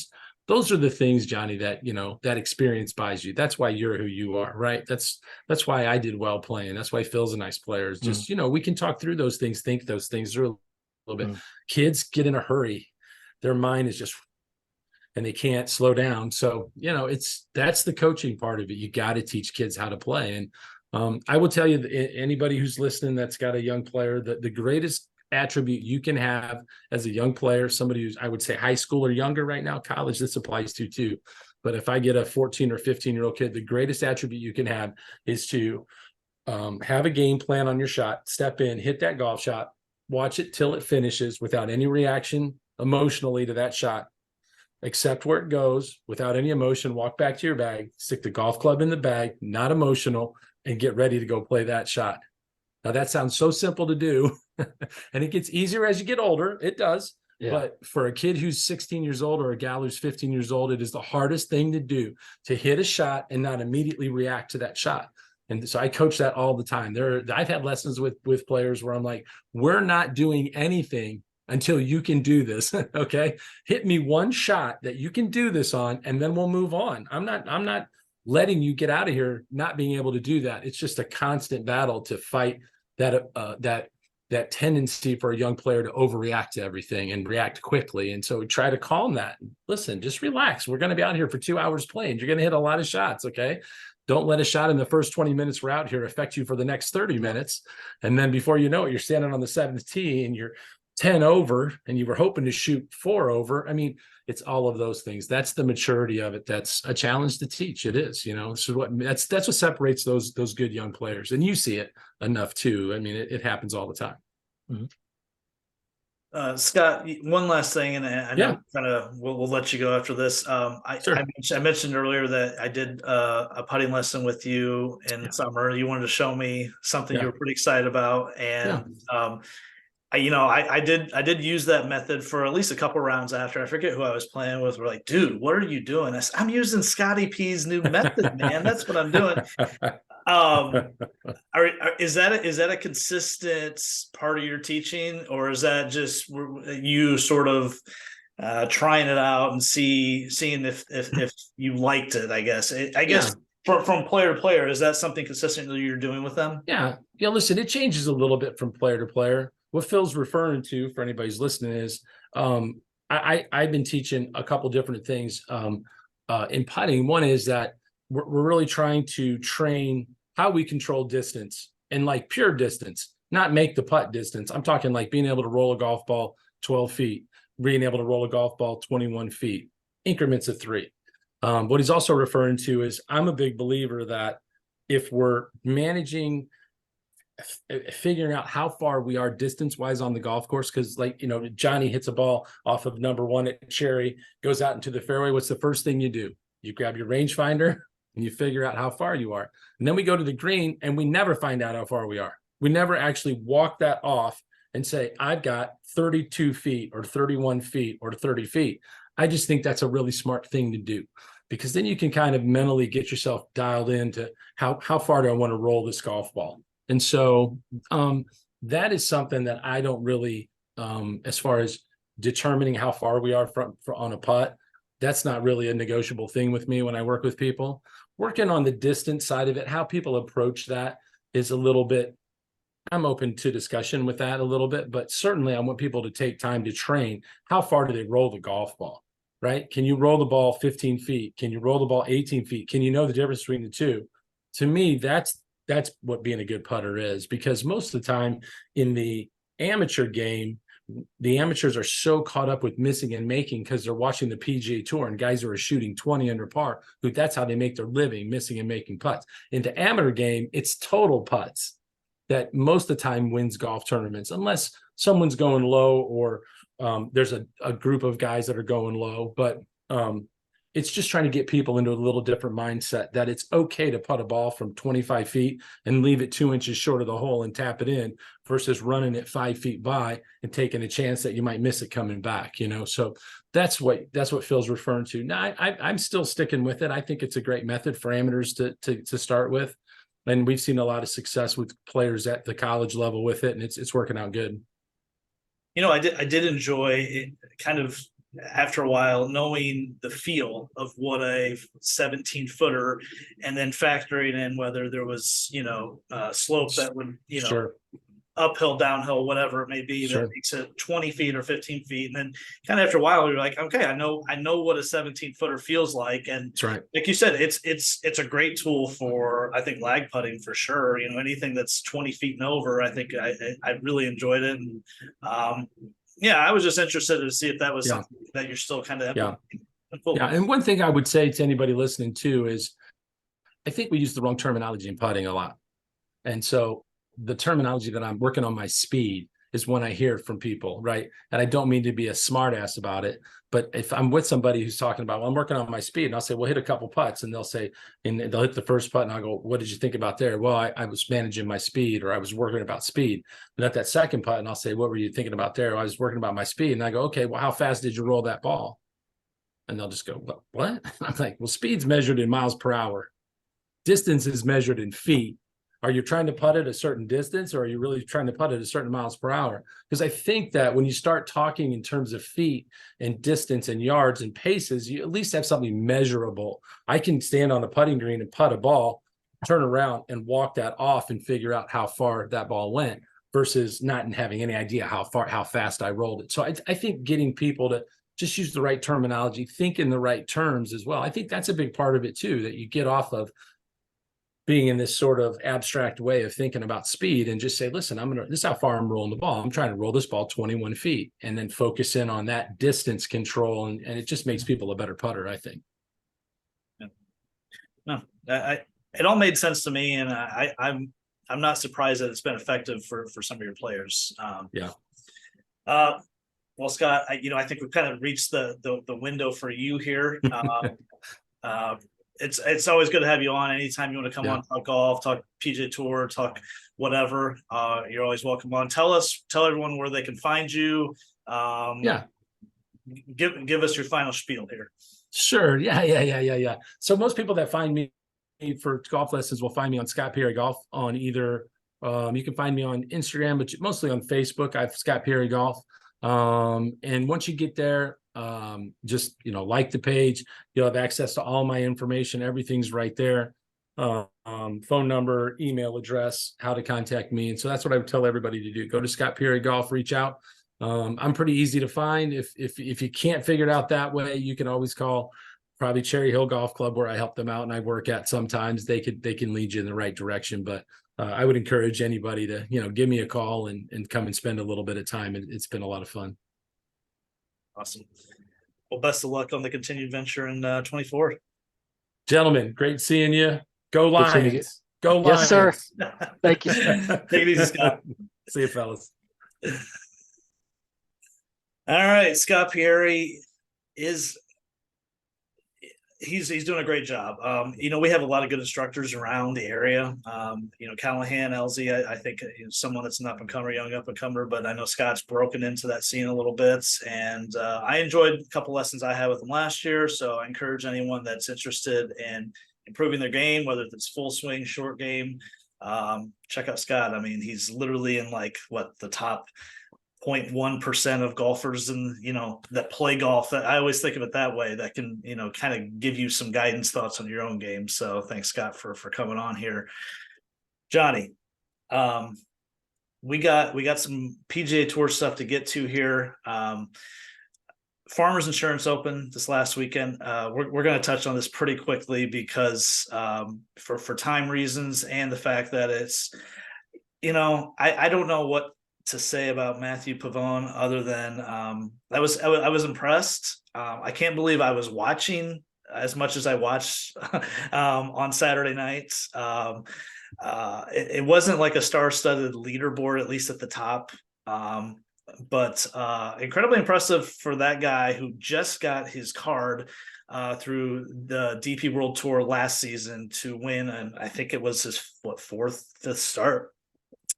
Those are the things, Johnny, that, that experience buys you. That's why you're who you are, right? That's why I did well playing. That's why Phil's a nice player. It's just, we can talk through those things, think those things through a little bit. Kids get in a hurry. Their mind is just, and they can't slow down. So, that's the coaching part of it. You got to teach kids how to play. And I will tell you, anybody who's listening that's got a young player, the greatest attribute you can have as a young player, somebody who's, I would say, high school or younger right now, college, this applies to too. But if I get a 14 or 15-year-old kid, the greatest attribute you can have is to have a game plan on your shot, step in, hit that golf shot, watch it till it finishes without any reaction emotionally to that shot. Accept where it goes without any emotion, walk back to your bag, stick the golf club in the bag, not emotional, and get ready to go play that shot. Now, that sounds so simple to do, and it gets easier as you get older. It does. Yeah. But for a kid who's 16 years old or a gal who's 15 years old, it is the hardest thing to do, to hit a shot and not immediately react to that shot. And so I coach that all the time. I've had lessons with players where I'm like, we're not doing anything until you can do this. Okay. Hit me one shot that you can do this on, and then we'll move on. I'm not letting you get out of here not being able to do that. It's just a constant battle to fight that tendency for a young player to overreact to everything and react quickly. And so we try to calm that. Listen, just relax. We're going to be out here for 2 hours playing. You're going to hit a lot of shots. Okay. Don't let a shot in the first 20 minutes we're out here affect you for the next 30 minutes. And then before you know it, you're standing on the 7th tee and you're 10 over and you were hoping to shoot 4 over. I mean, it's all of those things. That's the maturity of it. That's a challenge to teach. It is, so that's what separates those good young players. And you see it enough too. I mean, it happens all the time.
Mm-hmm. Scott, one last thing, and I know we'll let you go after this. I mentioned earlier that I did a putting lesson with you in summer. You wanted to show me something you were pretty excited about, and I did use that method for at least a couple rounds after. I forget who I was playing with. We're like, dude, what are you doing? I said, I'm using Scotty P's new method, man. That's what I'm doing. Is that a consistent part of your teaching, or is that just you sort of trying it out and seeing if you liked it? I guess from player to player, is that something consistently you're doing with them?
Yeah. Listen, it changes a little bit from player to player. What Phil's referring to, for anybody who's listening, is I've been teaching a couple different things in putting. One is that we're really trying to train how we control distance, and like pure distance, not make the putt distance. I'm talking like being able to roll a golf ball 12 feet, being able to roll a golf ball 21 feet, increments of 3. What he's also referring to is, I'm a big believer that if we're figuring out how far we are distance wise on the golf course, because Johnny hits a ball off of number 1 at Cherry, goes out into the fairway. What's the first thing you do? You grab your rangefinder and you figure out how far you are. And then we go to the green and we never find out how far we are. We never actually walk that off and say, I've got 32 feet or 31 feet or 30 feet. I just think that's a really smart thing to do, because then you can kind of mentally get yourself dialed into how far do I want to roll this golf ball. And so that is something that I don't really, as far as determining how far we are from on a putt, that's not really a negotiable thing with me when I work with people. Working on the distance side of it, how people approach that is a little bit, I'm open to discussion with that a little bit, but certainly I want people to take time to train. How far do they roll the golf ball, right? Can you roll the ball 15 feet? Can you roll the ball 18 feet? Can you know the difference between the two? To me, that's what being a good putter is, because most of the time in the amateur game, the amateurs are so caught up with missing and making because they're watching the PGA Tour and guys who are shooting 20 under par, who that's how they make their living, missing and making putts. In the amateur game, it's total putts that most of the time wins golf tournaments, unless someone's going low or there's a group of guys that are going low. But it's just trying to get people into a little different mindset that it's okay to putt a ball from 25 feet and leave it 2 inches short of the hole and tap it in, versus running it 5 feet by and taking a chance that you might miss it coming back, you know? So that's what Phil's referring to. Now I'm still sticking with it. I think it's a great method for amateurs to start with. And we've seen a lot of success with players at the college level with it, and it's working out good.
You know, I did enjoy it kind of after a while, knowing the feel of what a 17-footer, and then factoring in whether there was, slope that would,
Sure.
uphill, downhill, whatever it may be,
Sure.
that makes it 20 feet or 15 feet. And then kind of after a while, you're like, okay, I know what a 17-footer feels like. And
That's right.
like you said, it's a great tool for, I think, lag putting for sure. Anything that's 20 feet and over, I think I really enjoyed it. And I was just interested to see if that was something that you're still kind of
Yeah. And one thing I would say to anybody listening too is, I think we use the wrong terminology in putting a lot. And so the terminology that I'm working on my speed is when I hear from people, right? And I don't mean to be a smart ass about it, but if I'm with somebody who's talking about, well, I'm working on my speed, and I'll say, well, hit a couple putts, and they'll say, and they'll hit the first putt, and I'll go, what did you think about there? Well, I was managing my speed, or I was working about speed. And at that second putt, and I'll say, what were you thinking about there? Well, I was working about my speed. And I go, okay, well, how fast did you roll that ball? And they'll just go, what? I'm like, well, speed's measured in miles per hour. Distance is measured in feet. Are you trying to putt at a certain distance, or are you really trying to putt at a certain miles per hour? Because I think that when you start talking in terms of feet and distance and yards and paces, you at least have something measurable. I can stand on a putting green and putt a ball, turn around and walk that off and figure out how far that ball went, versus not having any idea how fast I rolled it. So I think getting people to just use the right terminology, think in the right terms as well. I think that's a big part of it too, that you get off of being in this sort of abstract way of thinking about speed and just say, listen, this is how far I'm rolling the ball. I'm trying to roll this ball 21 feet, and then focus in on that distance control. And it just makes people a better putter, I think.
No, it all made sense to me. And I'm not surprised that it's been effective for some of your players. Well, Scott, I think we've kind of reached the window for you here. It's always good to have you on. Anytime you want to come on, talk golf, talk PGA Tour, talk whatever, you're always welcome on. Tell everyone where they can find you. Give us your final spiel here.
Sure. Yeah. So most people that find me for golf lessons will find me on Scott Pieri Golf on either. You can find me on Instagram, but mostly on Facebook. I've Scott Pieri Golf. And once you get there, just like the page, you'll have access to all my information. Everything's right there. Phone number, email address, how to contact me. And so that's what I would tell everybody to do. Go to Scott Pieri Golf, reach out. I'm pretty easy to find. If you can't figure it out that way, you can always call probably Cherry Hill Golf Club, where I help them out and I work at sometimes. They can lead you in the right direction. But I would encourage anybody to, give me a call and come and spend a little bit of time. It's been a lot of fun.
Awesome. Well, best of luck on the continued venture in 24.
Gentlemen, great seeing you. Go Lions. Go Lions.
Yes, sir. Thank you.
Take it easy, Scott.
See you, fellas.
All right. Scott Pieri is he's doing a great job. We have a lot of good instructors around the area. Callahan, LZ, I think someone that's an young up and comer, but I know Scott's broken into that scene a little bit, and I enjoyed a couple lessons I had with him last year. So I encourage anyone that's interested in improving their game, whether it's full swing, short game, check out Scott. I mean, he's literally in the top 0.1% of golfers that play golf. I always think of it that way, that can kind of give you some guidance, thoughts on your own game. So thanks, Scott, for coming on here. Johnny, we got some PGA Tour stuff to get to here. Farmers Insurance Open this last weekend. We're going to touch on this pretty quickly because for time reasons and the fact that it's I don't know what to say about Matthew Pavone other than I was impressed. I can't believe I was watching as much as I watched on Saturday nights. It wasn't like a star-studded leaderboard, at least at the top, but incredibly impressive for that guy who just got his card through the DP World Tour last season to win, and I think it was his fifth start,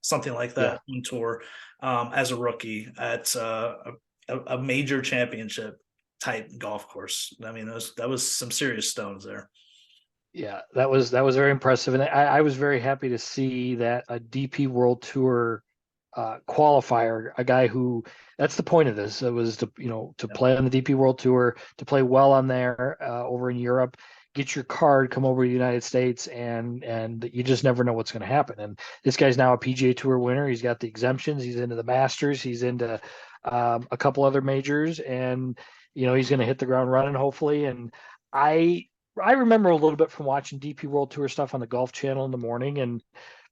something like that, on tour as a rookie at a major championship type golf course. I mean, that was some serious stones there.
Yeah, that was very impressive, and I was very happy to see that a DP World Tour qualifier, a guy who, that's the point of this. It was to play on the DP World Tour, to play well on there over in Europe, get your card, come over to the United States, and you just never know what's going to happen. And this guy's now a PGA Tour winner. He's got the exemptions. He's into the Masters. He's into a couple other majors, and he's going to hit the ground running, hopefully. And I remember a little bit from watching DP World Tour stuff on the Golf Channel in the morning, and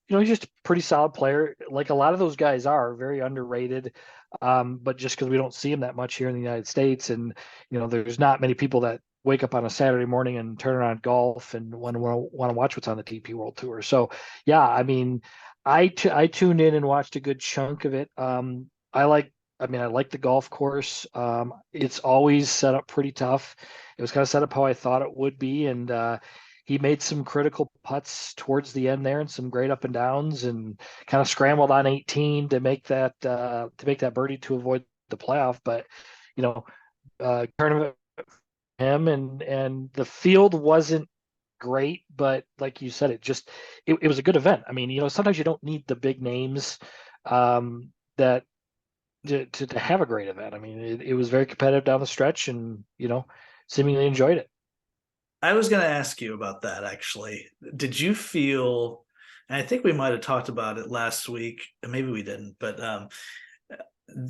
he's just a pretty solid player. Like a lot of those guys are very underrated, but just because we don't see him that much here in the United States, and there's not many people that wake up on a Saturday morning and turn on golf and want to watch what's on the DP World Tour. So yeah, I mean, I tuned in and watched a good chunk of it. I like the golf course. It's always set up pretty tough. It was kind of set up how I thought it would be, and he made some critical putts towards the end there and some great up and downs, and kind of scrambled on 18 to make that birdie to avoid the playoff. But tournament him, and the field wasn't great, but like you said, it was a good event. I mean, sometimes you don't need the big names that to have a great event. I mean, it was very competitive down the stretch, and seemingly enjoyed it.
I was going to ask you about that, actually. Did you feel, and I think we might have talked about it last week, and maybe we didn't, but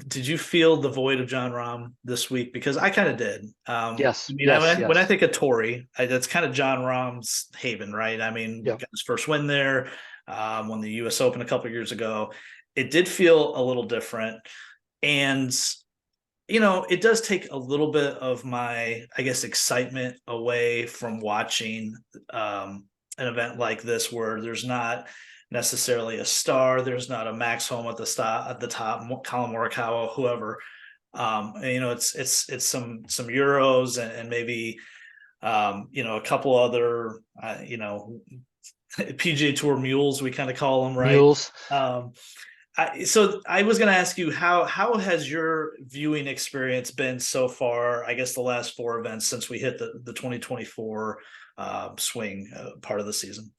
did you feel the void of Jon Rahm this week? Because I kind of did.
Yes.
When I think of Torrey, that's kind of Jon Rahm's haven, right? I mean, got his first win there, won the U.S. Open a couple of years ago. It did feel a little different. And it does take a little bit of my, I guess, excitement away from watching an event like this, where there's not necessarily a star, there's not a Max Homa at the top, Colin Morikawa, whoever. It's some Euros and maybe a couple other PGA Tour mules, we kind of call them, right?
Mules.
So I was going to ask you, how has your viewing experience been so far? I guess the last four events since we hit the 2024 swing part of the season.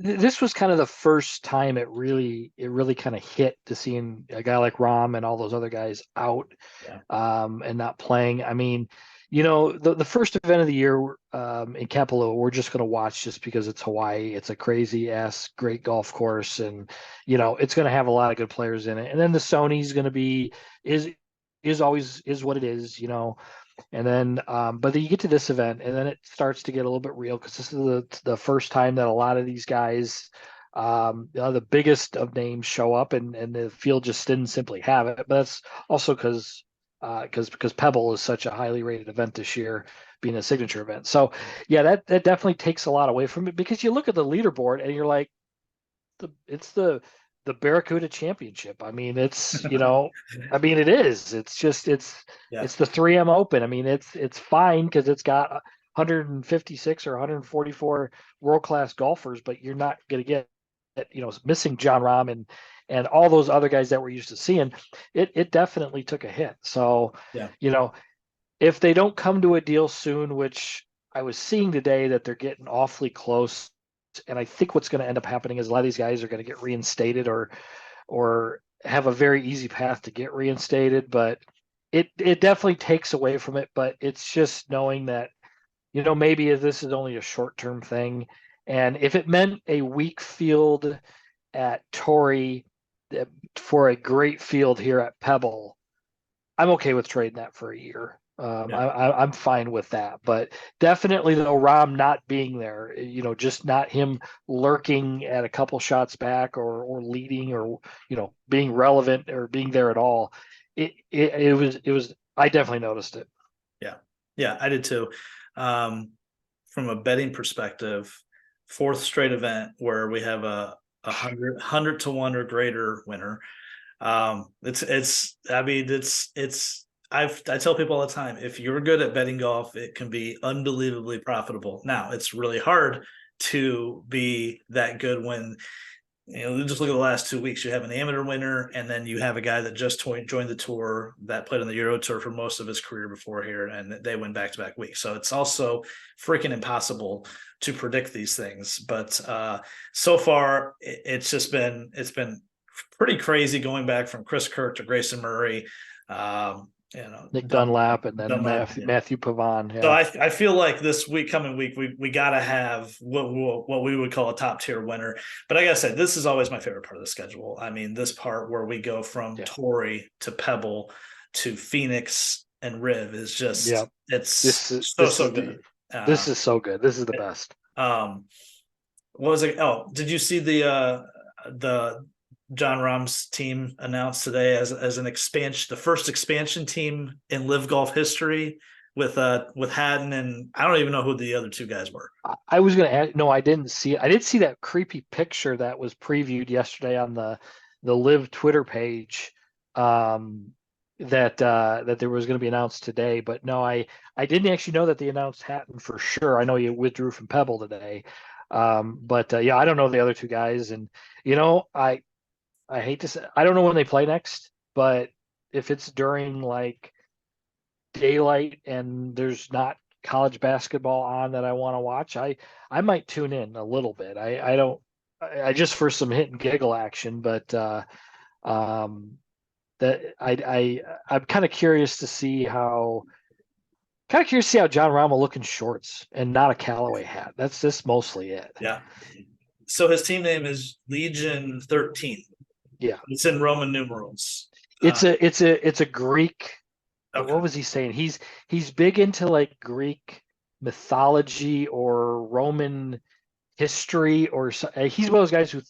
This was kind of the first time it really kind of hit, to seeing a guy like Rahm and all those other guys out and not playing. I mean, the first event of the year in Kapalua, we're just going to watch just because it's Hawaii. It's a crazy ass great golf course, and it's going to have a lot of good players in it. And then the Sony's going to be is always what it is, And then but then you get to this event, and then it starts to get a little bit real, because this is the first time that a lot of these guys, the biggest of names, show up, and the field just didn't simply have it. But that's also because Pebble is such a highly rated event this year, being a signature event. So yeah, that definitely takes a lot away from it, because you look at the leaderboard and you're like, it's the Barracuda Championship. I mean, it's I mean, it is. It's just it's the 3M Open. I mean, it's fine because it's got 156 or 144 world-class golfers, but you're not going to get, missing John Rahm and all those other guys that we're used to seeing. It definitely took a hit. So,
Yeah.
If they don't come to a deal soon, which I was seeing today that they're getting awfully close, and I think what's going to end up happening is a lot of these guys are going to get reinstated or have a very easy path to get reinstated, but it definitely takes away from it. But it's just knowing that, maybe this is only a short-term thing. And if it meant a weak field at Torrey for a great field here at Pebble, I'm okay with trading that for a year. I'm fine with that, but definitely though Rahm not being there, just not him lurking at a couple shots back or leading or being relevant or being there at all. It was I definitely noticed it.
Yeah, I did too. From a betting perspective, fourth straight event where we have a 100 to 1 or greater winner. I tell people all the time, if you're good at betting golf, it can be unbelievably profitable. Now, it's really hard to be that good when, just look at the last 2 weeks. You have an amateur winner, and then you have a guy that just joined the tour that played on the Euro Tour for most of his career before here, and they win back-to-back weeks. So it's also freaking impossible to predict these things. But so far, it's been pretty crazy going back from Chris Kirk to Grayson Murray.
Nick Dunlap and then Matthew Pavon. Yeah.
So I feel like this coming week, we got to have what we would call a top tier winner. But like I said, this is always my favorite part of the schedule. I mean, this part where we go from Torrey to Pebble to Phoenix and Riv is just, so good.
This is so good. This is the best.
What was it? Oh, did you see the John Rahm's team announced today as an expansion, the first expansion team in Live Golf history with Haddon, and I don't even know who the other two guys were.
I was going to add, no, I didn't see it. I did see that creepy picture that was previewed yesterday on the Live Twitter page, that there was going to be announced today, but no, I didn't actually know that they announced Hatton for sure. I know he withdrew from Pebble today. But I don't know the other two guys, and I hate to say, I don't know when they play next, but if it's during like daylight and there's not college basketball on that I want to watch, I might tune in a little bit. I just for some hit and giggle action, but I'm kind of curious to see how John Rahm will look in shorts and not a Callaway hat. That's just mostly it.
Yeah. So his team name is Legion 13.
Yeah,
it's in Roman numerals.
It's a Greek. Okay. What was he saying? He's big into like Greek mythology or Roman history, or he's one of those guys who,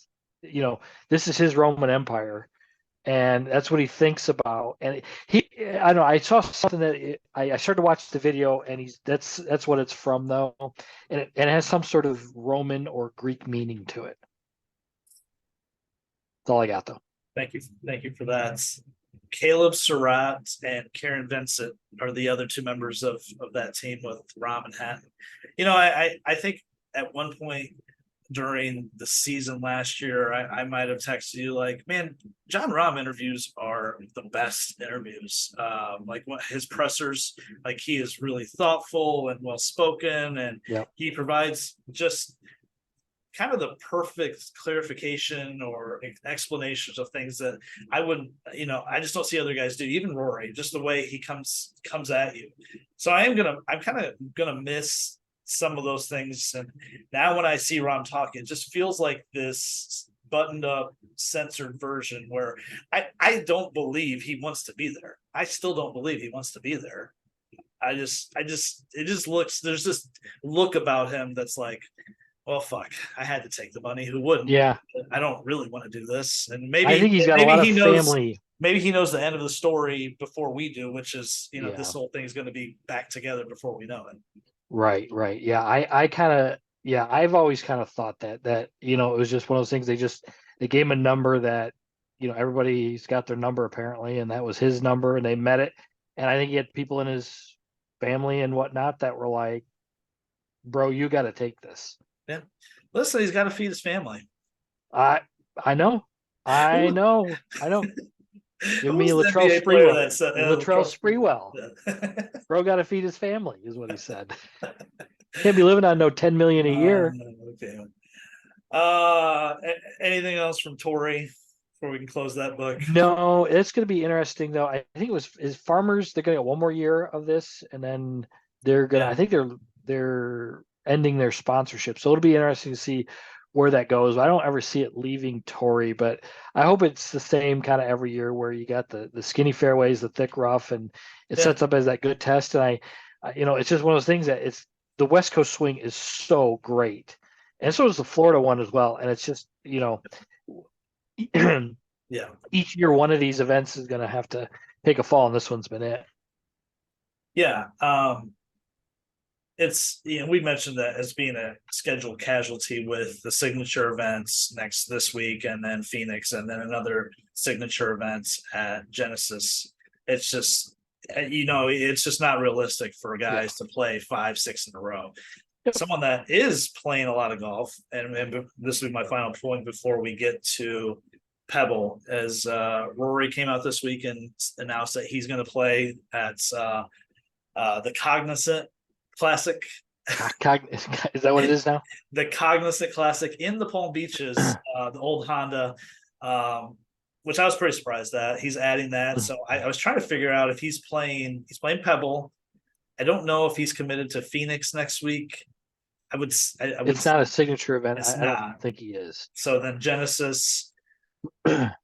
this is his Roman Empire, and that's what he thinks about. And I don't know. I saw something that I started to watch the video, and that's what it's from though, and it has some sort of Roman or Greek meaning to it. That's all I got, though.
Thank you for that. Caleb Surratt and Karen Vincent are the other two members of that team with Rahm and Hatton. I think at one point during the season last year, I might have texted you like, man, John Rahm interviews are the best interviews. Like what his pressers, like he is really thoughtful and well-spoken, and he provides just kind of the perfect clarification or explanations of things that I wouldn't, I just don't see other guys do. Even Rory, just the way he comes at you. So I'm kind of gonna miss some of those things. And now when I see Rahm talking, it just feels like this buttoned up, censored version where I don't believe he wants to be there. I still don't believe he wants to be there. It just looks, there's this look about him that's like, well, fuck, I had to take the money. Who wouldn't?
Yeah.
I don't really want to do this. And maybe
I think he's got a lot of family.
Maybe he knows the end of the story before we do, which is, this whole thing is going to be back together before we know it.
Right. Yeah. I've always kind of thought that, it was just one of those things. They gave him a number that, everybody's got their number apparently, and that was his number, and they met it. And I think he had people in his family and whatnot that were like, bro, you got to take this.
Yeah. Listen, he's got to feed his family.
I know. I know. Give
Who
me
was the
Latrell
NBA player
Sprewell.
that said
Latrell Sprewell.
Yeah.
Bro got to feed his family, is what he said. Can't be living on no 10 million a year.
Okay. Anything else from Torrey before we can close that book?
No, it's going to be interesting though. I think it was his Farmers. They're going to get one more year of this, and then they're going to.
Yeah.
I think they're ending their sponsorship, so it'll be interesting to see where that goes. I don't ever see it leaving Torrey, but I hope it's the same kind of every year where you got the skinny fairways, the thick rough, and it
Yeah.
sets up as that good test. And it's just one of those things that it's the West Coast swing is so great, and so is the Florida one as well. And it's just
Yeah.
each year one of these events is going to have to take a fall, and this one's been it.
Yeah. It's we mentioned that as being a scheduled casualty with the signature events this week, and then Phoenix, and then another signature events at Genesis. It's just it's just not realistic for guys to play 5-6 in a row.
Yep.
Someone that is playing a lot of golf, and this will be my final point before we get to Pebble, as Rory came out this week and announced that he's going to play at the Cognizant Classic.
Is that what it is now?
The Cognizant Classic in the Palm Beaches, the old Honda, which I was pretty surprised at. He's adding that. So I was trying to figure out if he's playing Pebble. I don't know if he's committed to Phoenix next week.
It's not a signature event. I don't think he is.
So then Genesis,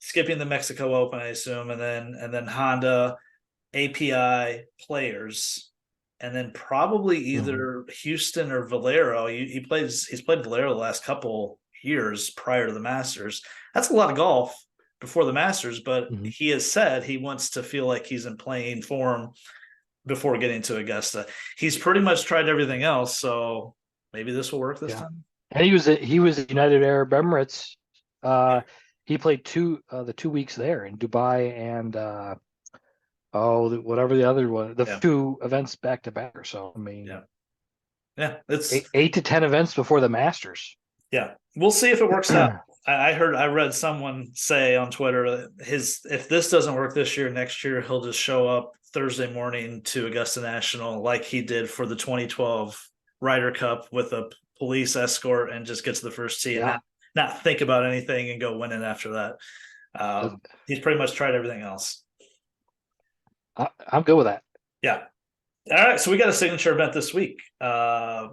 skipping the Mexico Open, I assume, and then Honda, API Players, and then probably either Houston or Valero. He's played Valero the last couple years prior to the Masters. That's a lot of golf before the Masters, but he has said he wants to feel like he's in playing form before getting to Augusta. He's pretty much tried everything else, so maybe this will work this time. And
he was at United Arab Emirates. He played the 2 weeks there in Dubai and whatever the other one, the 2 events back to back. So I mean, it's 8 to 10 events before the Masters. Yeah, we'll see if it works out. I read someone say on Twitter if this doesn't work this year, next year he'll just show up Thursday morning to Augusta National like he did for the 2012 Ryder Cup with a police escort and just get to the first tee and not think about anything and go win it after that. He's pretty much tried everything else. I'm good with that. Yeah. All right. So we got a signature event this week. AT&T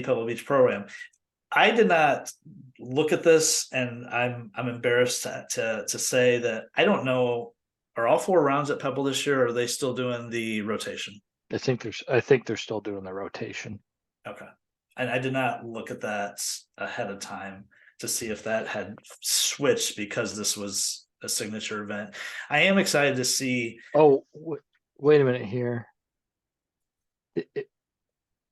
Pebble Beach program. I did not look at this, and I'm embarrassed to say that I don't know. Are all 4 rounds at Pebble this year, or are they still doing the rotation? I think they're still doing the rotation. Okay. And I did not look at that ahead of time to see if that had switched because this was a signature event. I am excited to see. Oh, wait a minute here.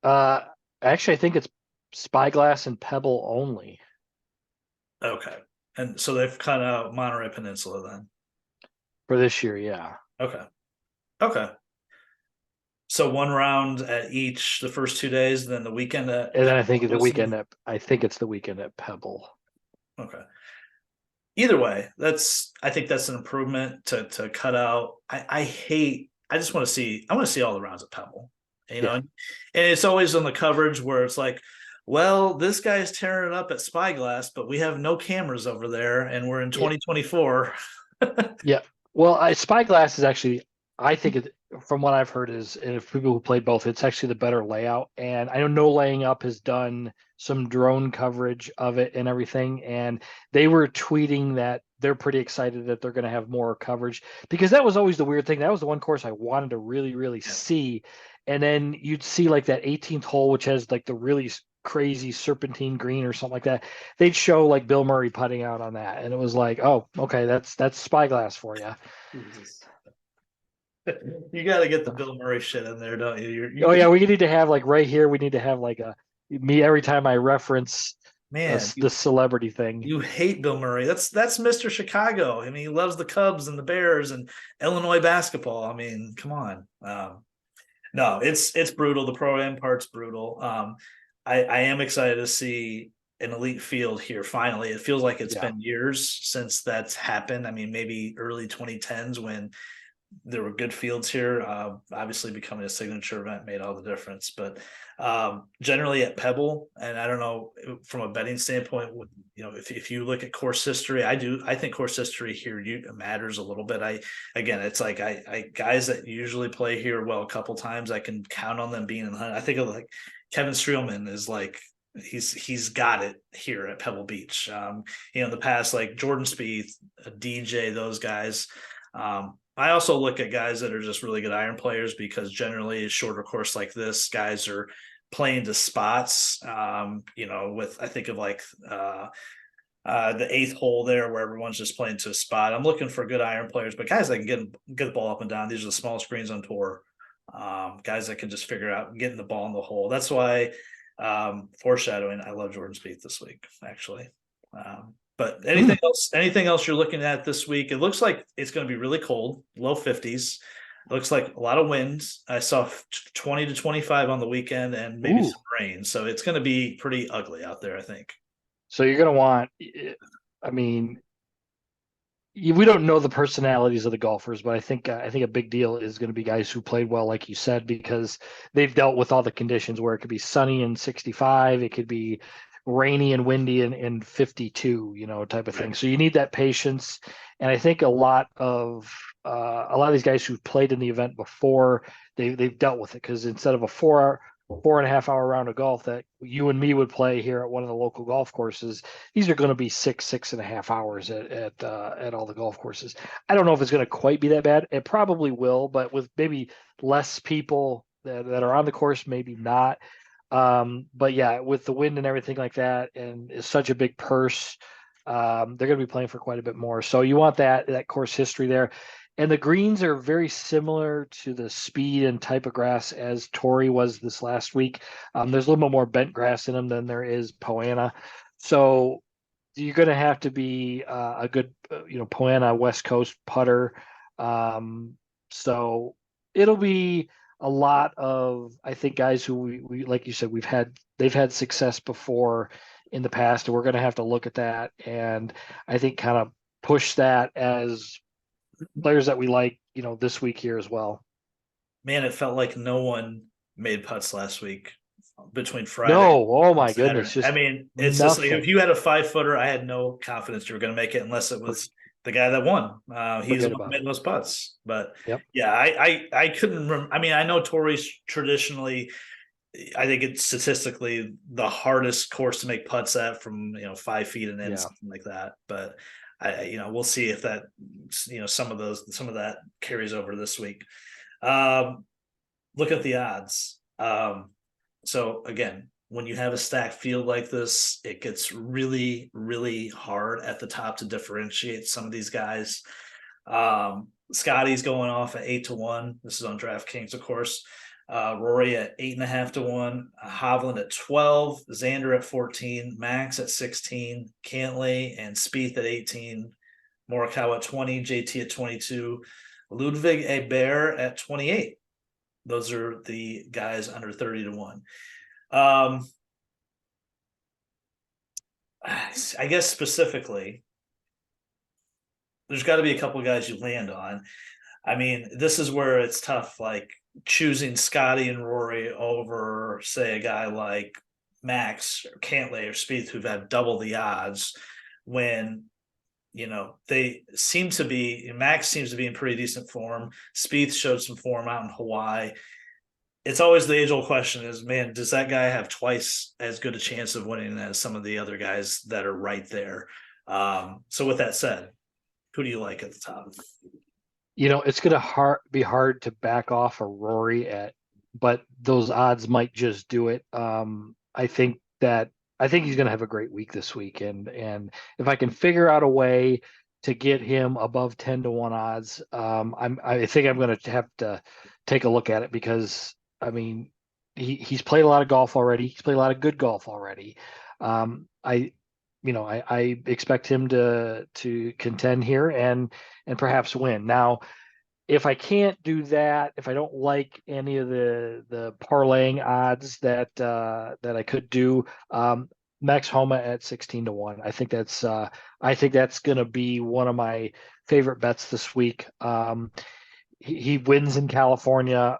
Actually, I think it's Spyglass and Pebble only. Okay. And so they've cut out Monterey Peninsula then? For this year, yeah. Okay. So 1 round at each the first 2 days, then the weekend at. And then I think it's the weekend at Pebble. Okay. Either way, I think that's an improvement to cut out. I just want to see all the rounds at Pebble. And it's always on the coverage where it's like, well, this guy's tearing it up at Spyglass, but we have no cameras over there, and we're in 2024. Yeah. Well, Spyglass is actually, I think, from what I've heard, is, and if people who played both, it's actually the better layout. And I know Laying Up has done some drone coverage of it and everything, and they were tweeting that they're pretty excited that they're going to have more coverage, because that was always the weird thing. That was the one course I wanted to really, really see. And then you'd see like that 18th hole, which has like the really crazy serpentine green or something like that. They'd show like Bill Murray putting out on that, and it was like, oh, okay, that's Spyglass for you. You got to get the Bill Murray shit in there, don't you? We need to have like right here. We need to have like me every time I reference the celebrity thing. You hate Bill Murray. That's Mr. Chicago. I mean, he loves the Cubs and the Bears and Illinois basketball. I mean, come on.
No, it's brutal. The pro am part's brutal. I am excited to see an elite field here. Finally, it feels like it's
Yeah.
been years since that's happened. I mean, maybe early 2010s when there were good fields here. Obviously, becoming a signature event made all the difference. But generally at Pebble, and I don't know from a betting standpoint, if you look at course history, I think course history here matters a little bit. Again, it's like I guys that usually play here well a couple times, I can count on them being in the hunt. I think of like Kevin Streelman is like he's got it here at Pebble Beach. In the past, like Jordan Spieth, DJ, those guys. I also look at guys that are just really good iron players because generally a shorter course like this, guys are playing to spots. With I think of like the eighth hole there where everyone's just playing to a spot. I'm looking for good iron players, but guys that can get the ball up and down. These are the smallest greens on tour. Guys that can just figure out getting the ball in the hole. That's why foreshadowing. I love Jordan Spieth this week, actually. But anything else you're looking at this week? It looks like it's going to be really cold, low 50s. It looks like a lot of winds. I saw 20 to 25 on the weekend and maybe some rain. So it's going to be pretty ugly out there, I think.
So you're going to want, I mean, we don't know the personalities of the golfers, but I think a big deal is going to be guys who played well, like you said, because they've dealt with all the conditions where it could be sunny and 65, it could be rainy and windy and 52, type of thing. So you need that patience, and I think a lot of these guys who've played in the event before, they've dealt with it, because instead of a 4.5 hour round of golf that you and me would play here at one of the local golf courses, these are going to be 6.5 hours at all the golf courses. I don't know if it's going to quite be that bad. It probably will, but with maybe less people that are on the course, maybe not. But yeah, with the wind and everything like that, and it's such a big purse, they're going to be playing for quite a bit more. So you want that course history there. And the greens are very similar to the speed and type of grass as Torrey was this last week. There's a little bit more bent grass in them than there is Poa annua. So you're going to have to be a good, Poa annua West Coast putter. So it'll be a lot of, I think, guys who we like you said, they've had success before in the past, and we're going to have to look at that and I think kind of push that as players that we like, this week here as well.
Man, it felt like no one made putts last week between Friday.
No, oh my
Saturday.
goodness. Just
it's just like if you had a 5-footer, I had no confidence you were going to make it unless it was the guy that won. He's the one who made those putts. But yeah, I couldn't remember. I mean, I know Torrey's traditionally, I think it's statistically the hardest course to make putts at, from 5 feet and in, something like that. But we'll see if that, some of that carries over this week. Look at the odds. So again, when you have a stacked field like this, it gets really, really hard at the top to differentiate some of these guys. Scotty's going off at 8-1. This is on DraftKings, of course. Rory at 8.5-1, Hovland at 12, Xander at 14, Max at 16, Cantlay and Spieth at 18, Morikawa at 20, JT at 22, Ludwig Aberg at 28. Those are the guys under 30-1. I guess specifically, there's got to be a couple of guys you land on. I mean, this is where it's tough, like choosing Scotty and Rory over, say, a guy like Max or Cantlay or Spieth, who've had double the odds, when they seem to be. Max seems to be in pretty decent form. Spieth showed some form out in Hawaii. It's always the age-old question: is, man, does that guy have twice as good a chance of winning as some of the other guys that are right there? So with that said, who do you like at the top?
It's going to be hard to back off a Rory but those odds might just do it. I think he's going to have a great week this week, and if I can figure out a way to get him above 10-1 odds, I think I'm going to have to take a look at it, because I mean, he's played a lot of golf already. He's played a lot of good golf already. I expect him to contend here and perhaps win. Now, if I can't do that, if I don't like any of the parlaying odds that that I could do, Max Homa at 16-1. I think that's going to be one of my favorite bets this week. He wins in California.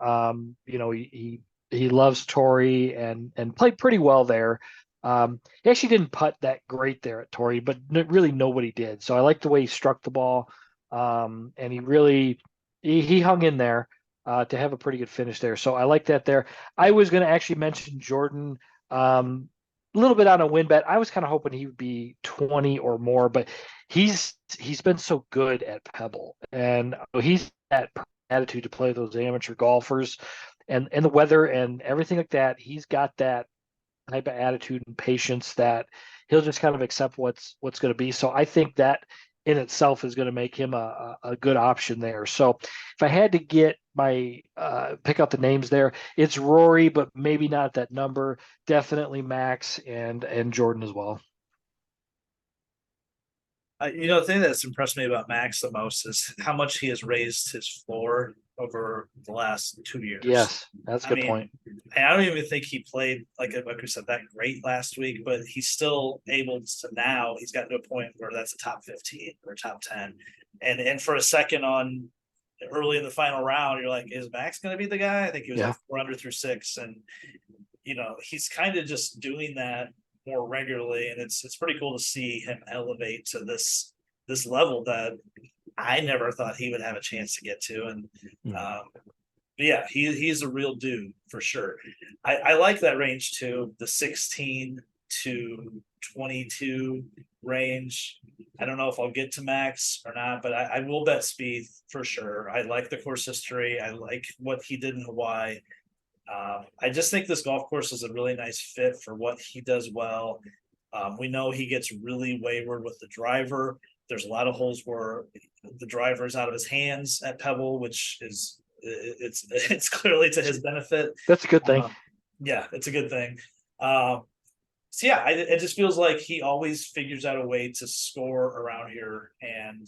He loves Torrey and played pretty well there. He actually didn't putt that great there at Torrey, but really nobody did. So I like the way he struck the ball. And he hung in there to have a pretty good finish there. So I like that there. I was going to actually mention Jordan a little bit on a win bet. I was kind of hoping he would be 20 or more, but he's been so good at Pebble, and he's that attitude to play those amateur golfers, and the weather and everything like that. He's got that type of attitude and patience that he'll just kind of accept what's going to be. So I think that in itself is going to make him a good option there. So if I had to get my pick out the names there, it's Rory, but maybe not that number. Definitely Max and Jordan as well.
The thing that's impressed me about Max the most is how much he has raised his floor over the last 2 years.
Yes, that's a good point.
I don't even think he played like we said that great last week, but he's still able to now. He's gotten to a point where that's a top 15 or top 10, and for a second on early in the final round, you're like, is Max going to be the guy? I think he was like 4 under through 6, and he's kind of just doing that more regularly, and it's pretty cool to see him elevate to this level that I never thought he would have a chance to get to. And yeah, he's a real dude for sure. I like that range too, the 16 to 22 range. I don't know if I'll get to Max or not, but I will bet Spieth for sure. I like the course history. I like what he did in Hawaii. I just think this golf course is a really nice fit for what he does well. We know he gets really wayward with the driver. There's a lot of holes where the driver is out of his hands at Pebble, which is it's clearly to his benefit.
That's a good thing.
Yeah, it's a good thing. So yeah, it just feels like he always figures out a way to score around here. And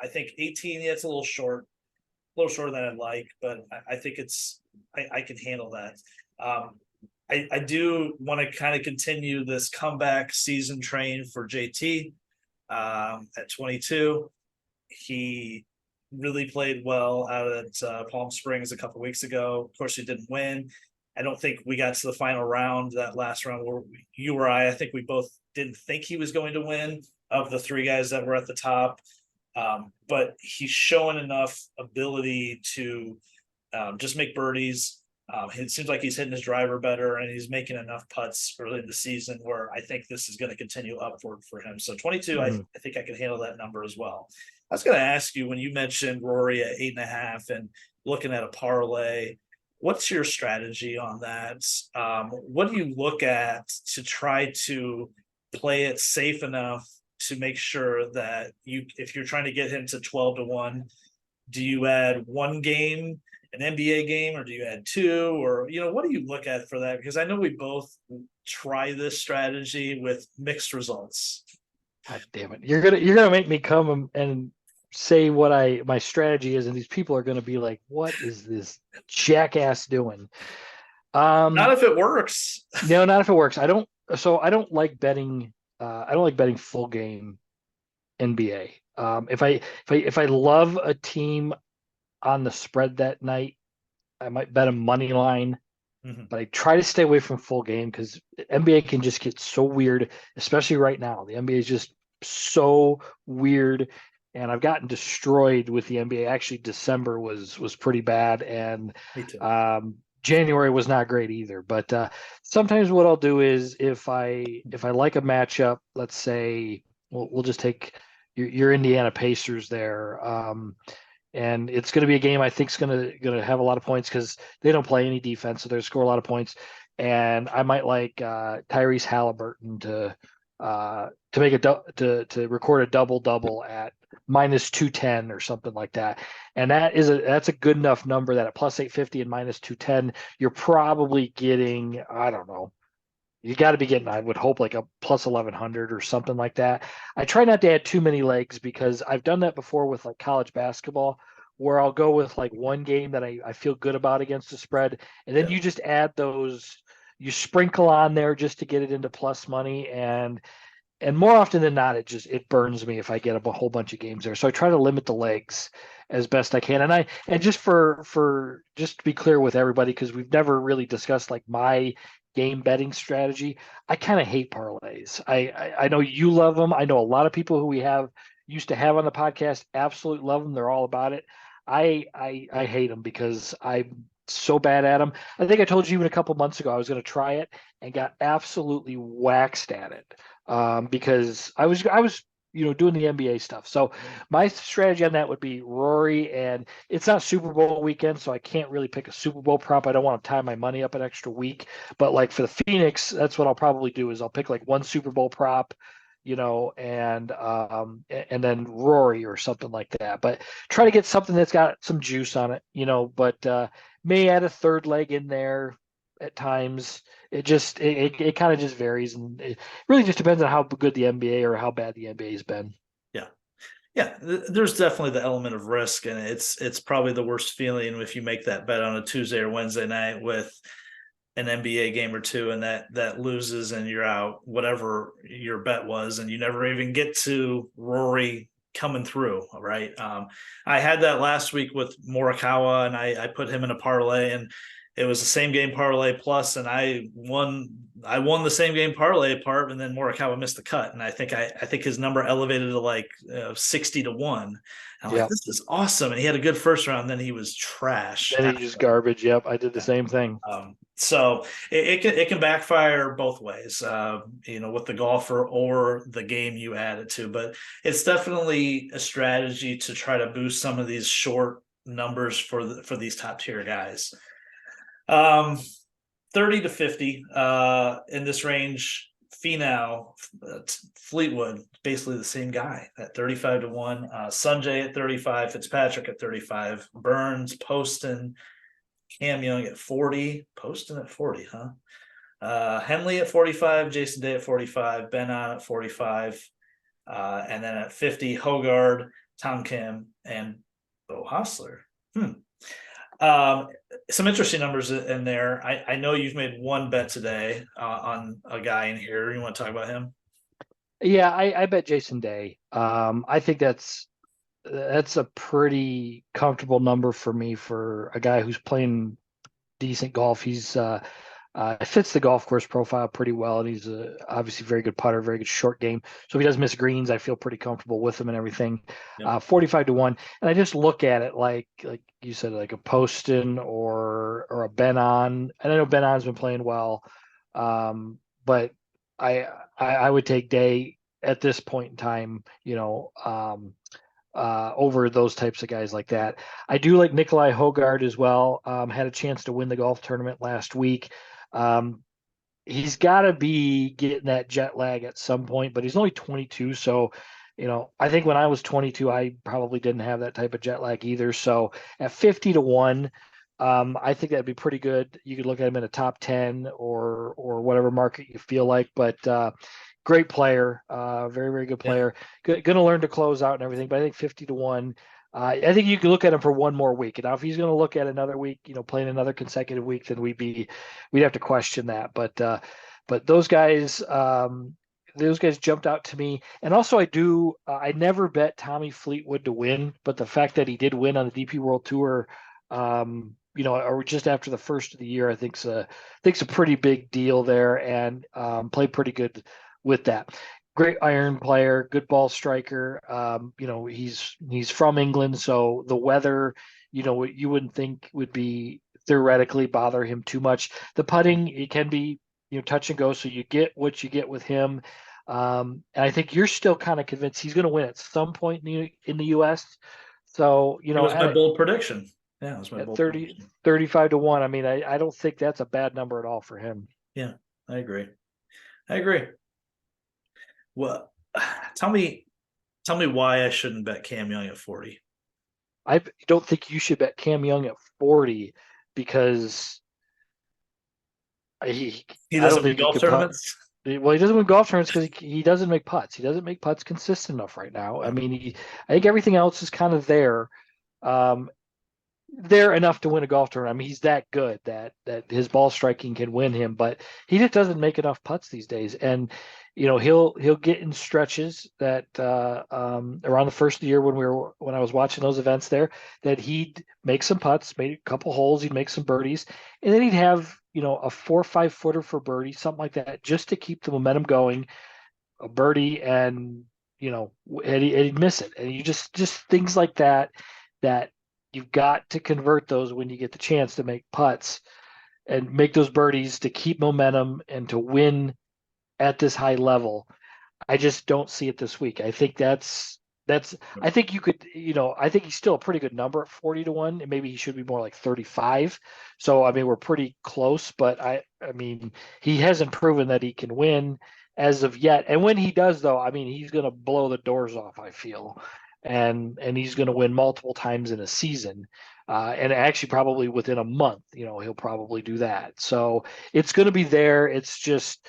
I think 18, yeah, it's a little shorter than I'd like, but I think I can handle that. I do want to kind of continue this comeback season train for JT at 22. He really played well out at Palm Springs a couple weeks ago. Of course, he didn't win. I don't think we got to the final round, that last round where you or I think we both didn't think he was going to win of the 3 guys that were at the top. But he's showing enough ability to just make birdies. It seems like he's hitting his driver better, and he's making enough putts early in the season where I think this is going to continue upward for him. So 22, I think I can handle that number as well. I was going to ask you, when you mentioned Rory at 8.5 and looking at a parlay, what's your strategy on that? What do you look at to try to play it safe enough to make sure that if you're trying to get him to 12-1, do you add one game, an NBA game, or do you add 2, or what do you look at for that? Because I know we both try this strategy with mixed results.
God damn it. You're gonna make me come and say what my strategy is, and these people are gonna be like, what is this jackass doing?
Not if it works.
No, not if it works. I don't like betting. I don't like betting full game NBA. If I love a team on the spread that night, I might bet a money line. But I try to stay away from full game because NBA can just get so weird, especially right now. The NBA is just so weird, and I've gotten destroyed with the NBA. Actually, December was pretty bad, and January was not great either. But sometimes what I'll do is if I like a matchup, let's say we'll just take your Indiana Pacers there. And it's going to be a game I think is going to have a lot of points because they don't play any defense, so they're score a lot of points. And I might like Tyrese Halliburton to make to record a double at -210 or something like that. And that's a good enough number that at +850 and -210, you're probably getting, I don't know. You got to be getting, I would hope, like a +1100 or something like that. I try not to add too many legs because I've done that before with like college basketball, where I'll go with like one game that I feel good about against the spread, and then
Yeah.
you just add those, you sprinkle on there just to get it into plus money, and more often than not, it burns me if I get a whole bunch of games there. So I try to limit the legs as best I can. And just for just to be clear with everybody, because we've never really discussed like my game betting strategy. I kind of hate parlays. I know you love them. I know a lot of people who we have used to have on the podcast absolutely love them. They're all about it. I hate them because I'm so bad at them. I think I told you even a couple months ago I was going to try it and got absolutely waxed at it because I was doing the NBA stuff. So my strategy on that would be Rory, and it's not Super Bowl weekend, so I can't really pick a Super Bowl prop. I don't want to tie my money up an extra week. But like for the Phoenix, that's what I'll probably do is I'll pick like one Super Bowl prop, and then Rory or something like that. But try to get something that's got some juice on it, but may add a third leg in there at times. It kind of just varies, and it really just depends on how good the NBA or how bad the NBA has been.
Yeah, there's definitely the element of risk, and it's probably the worst feeling if you make that bet on a Tuesday or Wednesday night with an NBA game or two, and that loses and you're out, whatever your bet was, and you never even get to Rory coming through. Right. I had that last week with Morikawa, and I put him in a parlay, and it was the same game parlay plus, and I won the same game parlay part, and then Morikawa missed the cut, and I think his number elevated to like 60-1. I'm like, this is awesome, and he had a good first round. Then he was trash.
Then he just garbage. Yep, I did the same thing.
So it can backfire both ways, with the golfer or the game you add it to. But it's definitely a strategy to try to boost some of these short numbers for these top tier guys. 30 to 50 in this range. Finau, Fleetwood, basically the same guy at 35-1. Sanjay at 35, Fitzpatrick at 35, Burns, Poston, Cam Young at 40, Poston at 40, huh? Henley at 45, Jason Day at 45, Ben On at 45, and then at 50, Hogard, Tom Kim, and Bo Hostler. Some interesting numbers in there. I know you've made one bet today on a guy in here. You want to talk about him?
Yeah, I bet Jason Day. I think that's a pretty comfortable number for me for a guy who's playing decent golf. He's fits the golf course profile pretty well, and he's obviously very good putter, very good short game. So if he does miss greens, I feel pretty comfortable with him and everything. Yep. 45-1, and I just look at it like you said, like a Poston or a Ben On. And I know Ben On's been playing well, but I would take Day at this point in time, over those types of guys like that. I do like Nikolai Hogard as well. Had a chance to win the golf tournament last week. He's got to be getting that jet lag at some point, but he's only 22. So, I think when I was 22, I probably didn't have that type of jet lag either. So at 50-1, I think that'd be pretty good. You could look at him in a top 10 or whatever market you feel like, but great player, very, very good player. Going to learn to close out and everything, but I think 50-1. I think you can look at him for one more week. And now if he's going to look at another week, playing another consecutive week, then we'd have to question that. But those guys jumped out to me. And also I never bet Tommy Fleetwood to win, but the fact that he did win on the DP World Tour, or just after the first of the year, I think's a pretty big deal there, and played pretty good with that. Great iron player, good ball striker. He's from England, so the weather, you wouldn't think would be theoretically bother him too much. The putting, it can be, touch and go, so you get what you get with him. And I think you're still kind of convinced he's going to win at some point in the U.S. So,
it was my bold prediction. Yeah, it was my bold
35-1. I mean, I don't think that's a bad number at all for him.
Yeah, I agree. Well, tell me why I shouldn't bet Cam Young at 40.
I don't think you should bet Cam Young at 40 because
he doesn't win golf tournaments.
Well, he doesn't win golf tournaments because he doesn't make putts. He doesn't make putts consistent enough right now. I mean, I think everything else is kind of there. they're enough to win a golf tournament. I mean, he's that good that his ball striking can win him, but he just doesn't make enough putts these days. And he'll get in stretches that around the first of the year when I was watching those events there, that he'd make some putts, made a couple holes, he'd make some birdies, and then he'd have a 4 or 5 footer for birdie, something like that, just to keep the momentum going, a birdie, and and he'd miss it, and you just things like that you've got to convert those when you get the chance to make putts and make those birdies to keep momentum and to win at this high level. I just don't see it this week. I think I think you could, I think he's still a pretty good number at 40-1, and maybe he should be more like 35. So, I mean, we're pretty close, but I mean, he hasn't proven that he can win as of yet. And when he does, though, I mean, he's going to blow the doors off, I feel. And he's going to win multiple times in a season. And actually probably within a month, he'll probably do that. So it's going to be there. It's just,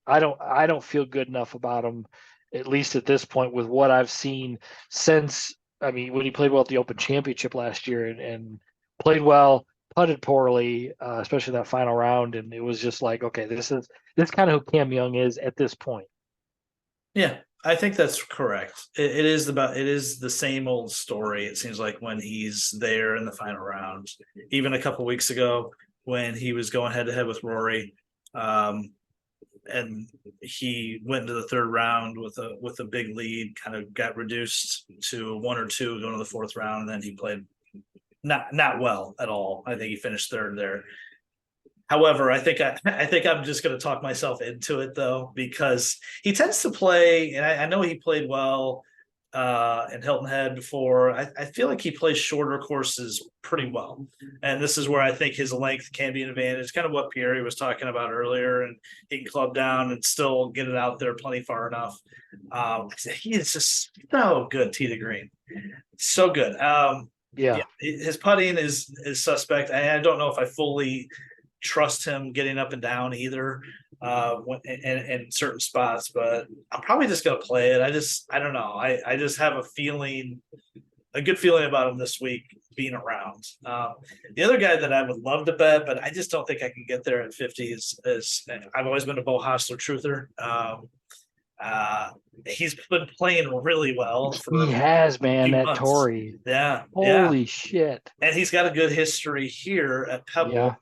I don't feel good enough about him, at least at this point, with what I've seen since, I mean, when he played well at the Open Championship last year and played well, putted poorly, especially that final round. And it was just like, okay, this kind of who Cam Young is at this point.
Yeah, I think that's correct. It is the same old story. It seems like when he's there in the final round, even a couple weeks ago when he was going head to head with Rory, and he went into the third round with a big lead, kind of got reduced to 1 or 2 going to the fourth round, and then he played not well at all. I think he finished third there. However, I think I'm just going to talk myself into it, though, because he tends to play, and I know he played well in Hilton Head before. I feel like he plays shorter courses pretty well, and this is where I think his length can be an advantage. Kind of what Pieri was talking about earlier, and he can club down and still get it out there plenty far enough. He is just so good tee to green, so good. Yeah, his putting is suspect. I don't know if I fully trust him getting up and down either in certain spots, but I'm probably just going to play it. I don't know. I just have a good feeling about him this week being around. The other guy that I would love to bet, but I just don't think I can get there at 50 is I've always been a Bo Hostler truther. He's been playing really well.
He has, man, that
months.
Torrey.
Yeah.
Holy shit.
And he's got a good history here at Pebble.
Yeah.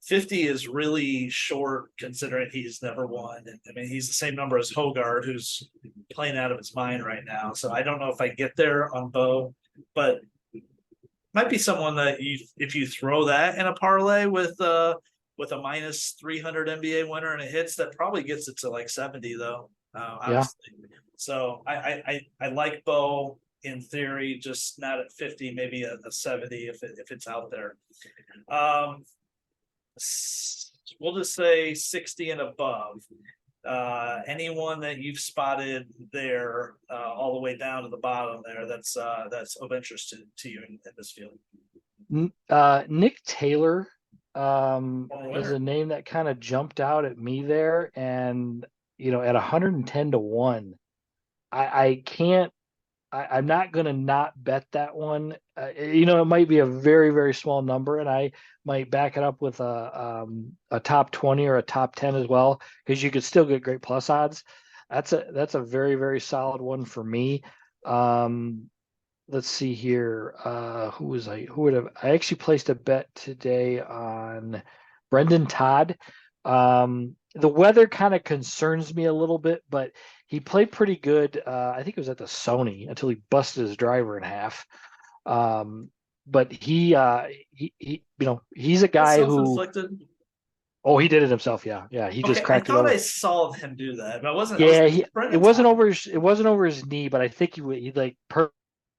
50 is really short considering he's never won. I mean, he's the same number as Hogard, who's playing out of his mind right now. So I don't know if I get there on Bo, but might be someone that if you throw that in a parlay with a minus 300 NBA winner and it hits, that probably gets it to like 70 though. Honestly. So I like Bo in theory, just not at 50, maybe a 70 if it's out there. We'll just say 60 and above. Anyone that you've spotted there, all the way down to the bottom there, that's of interest to you in this field.
Nick Taylor is a name that kind of jumped out at me there, and at 110-1, I can't. I'm not going to not bet that one. It might be a very, very small number, and I might back it up with a top 20 or a top 10 as well, because you could still get great plus odds. That's a very, very solid one for me. Let's see here. Who would have? I actually placed a bet today on Brendan Todd. The weather kind of concerns me a little bit, but he played pretty good. I think it was at the Sony until he busted his driver in half. But he's a guy who. Oh, he did it himself. Yeah. He just cracked it over.
I saw him do that, but it wasn't.
Yeah, it wasn't over his knee, but I think he like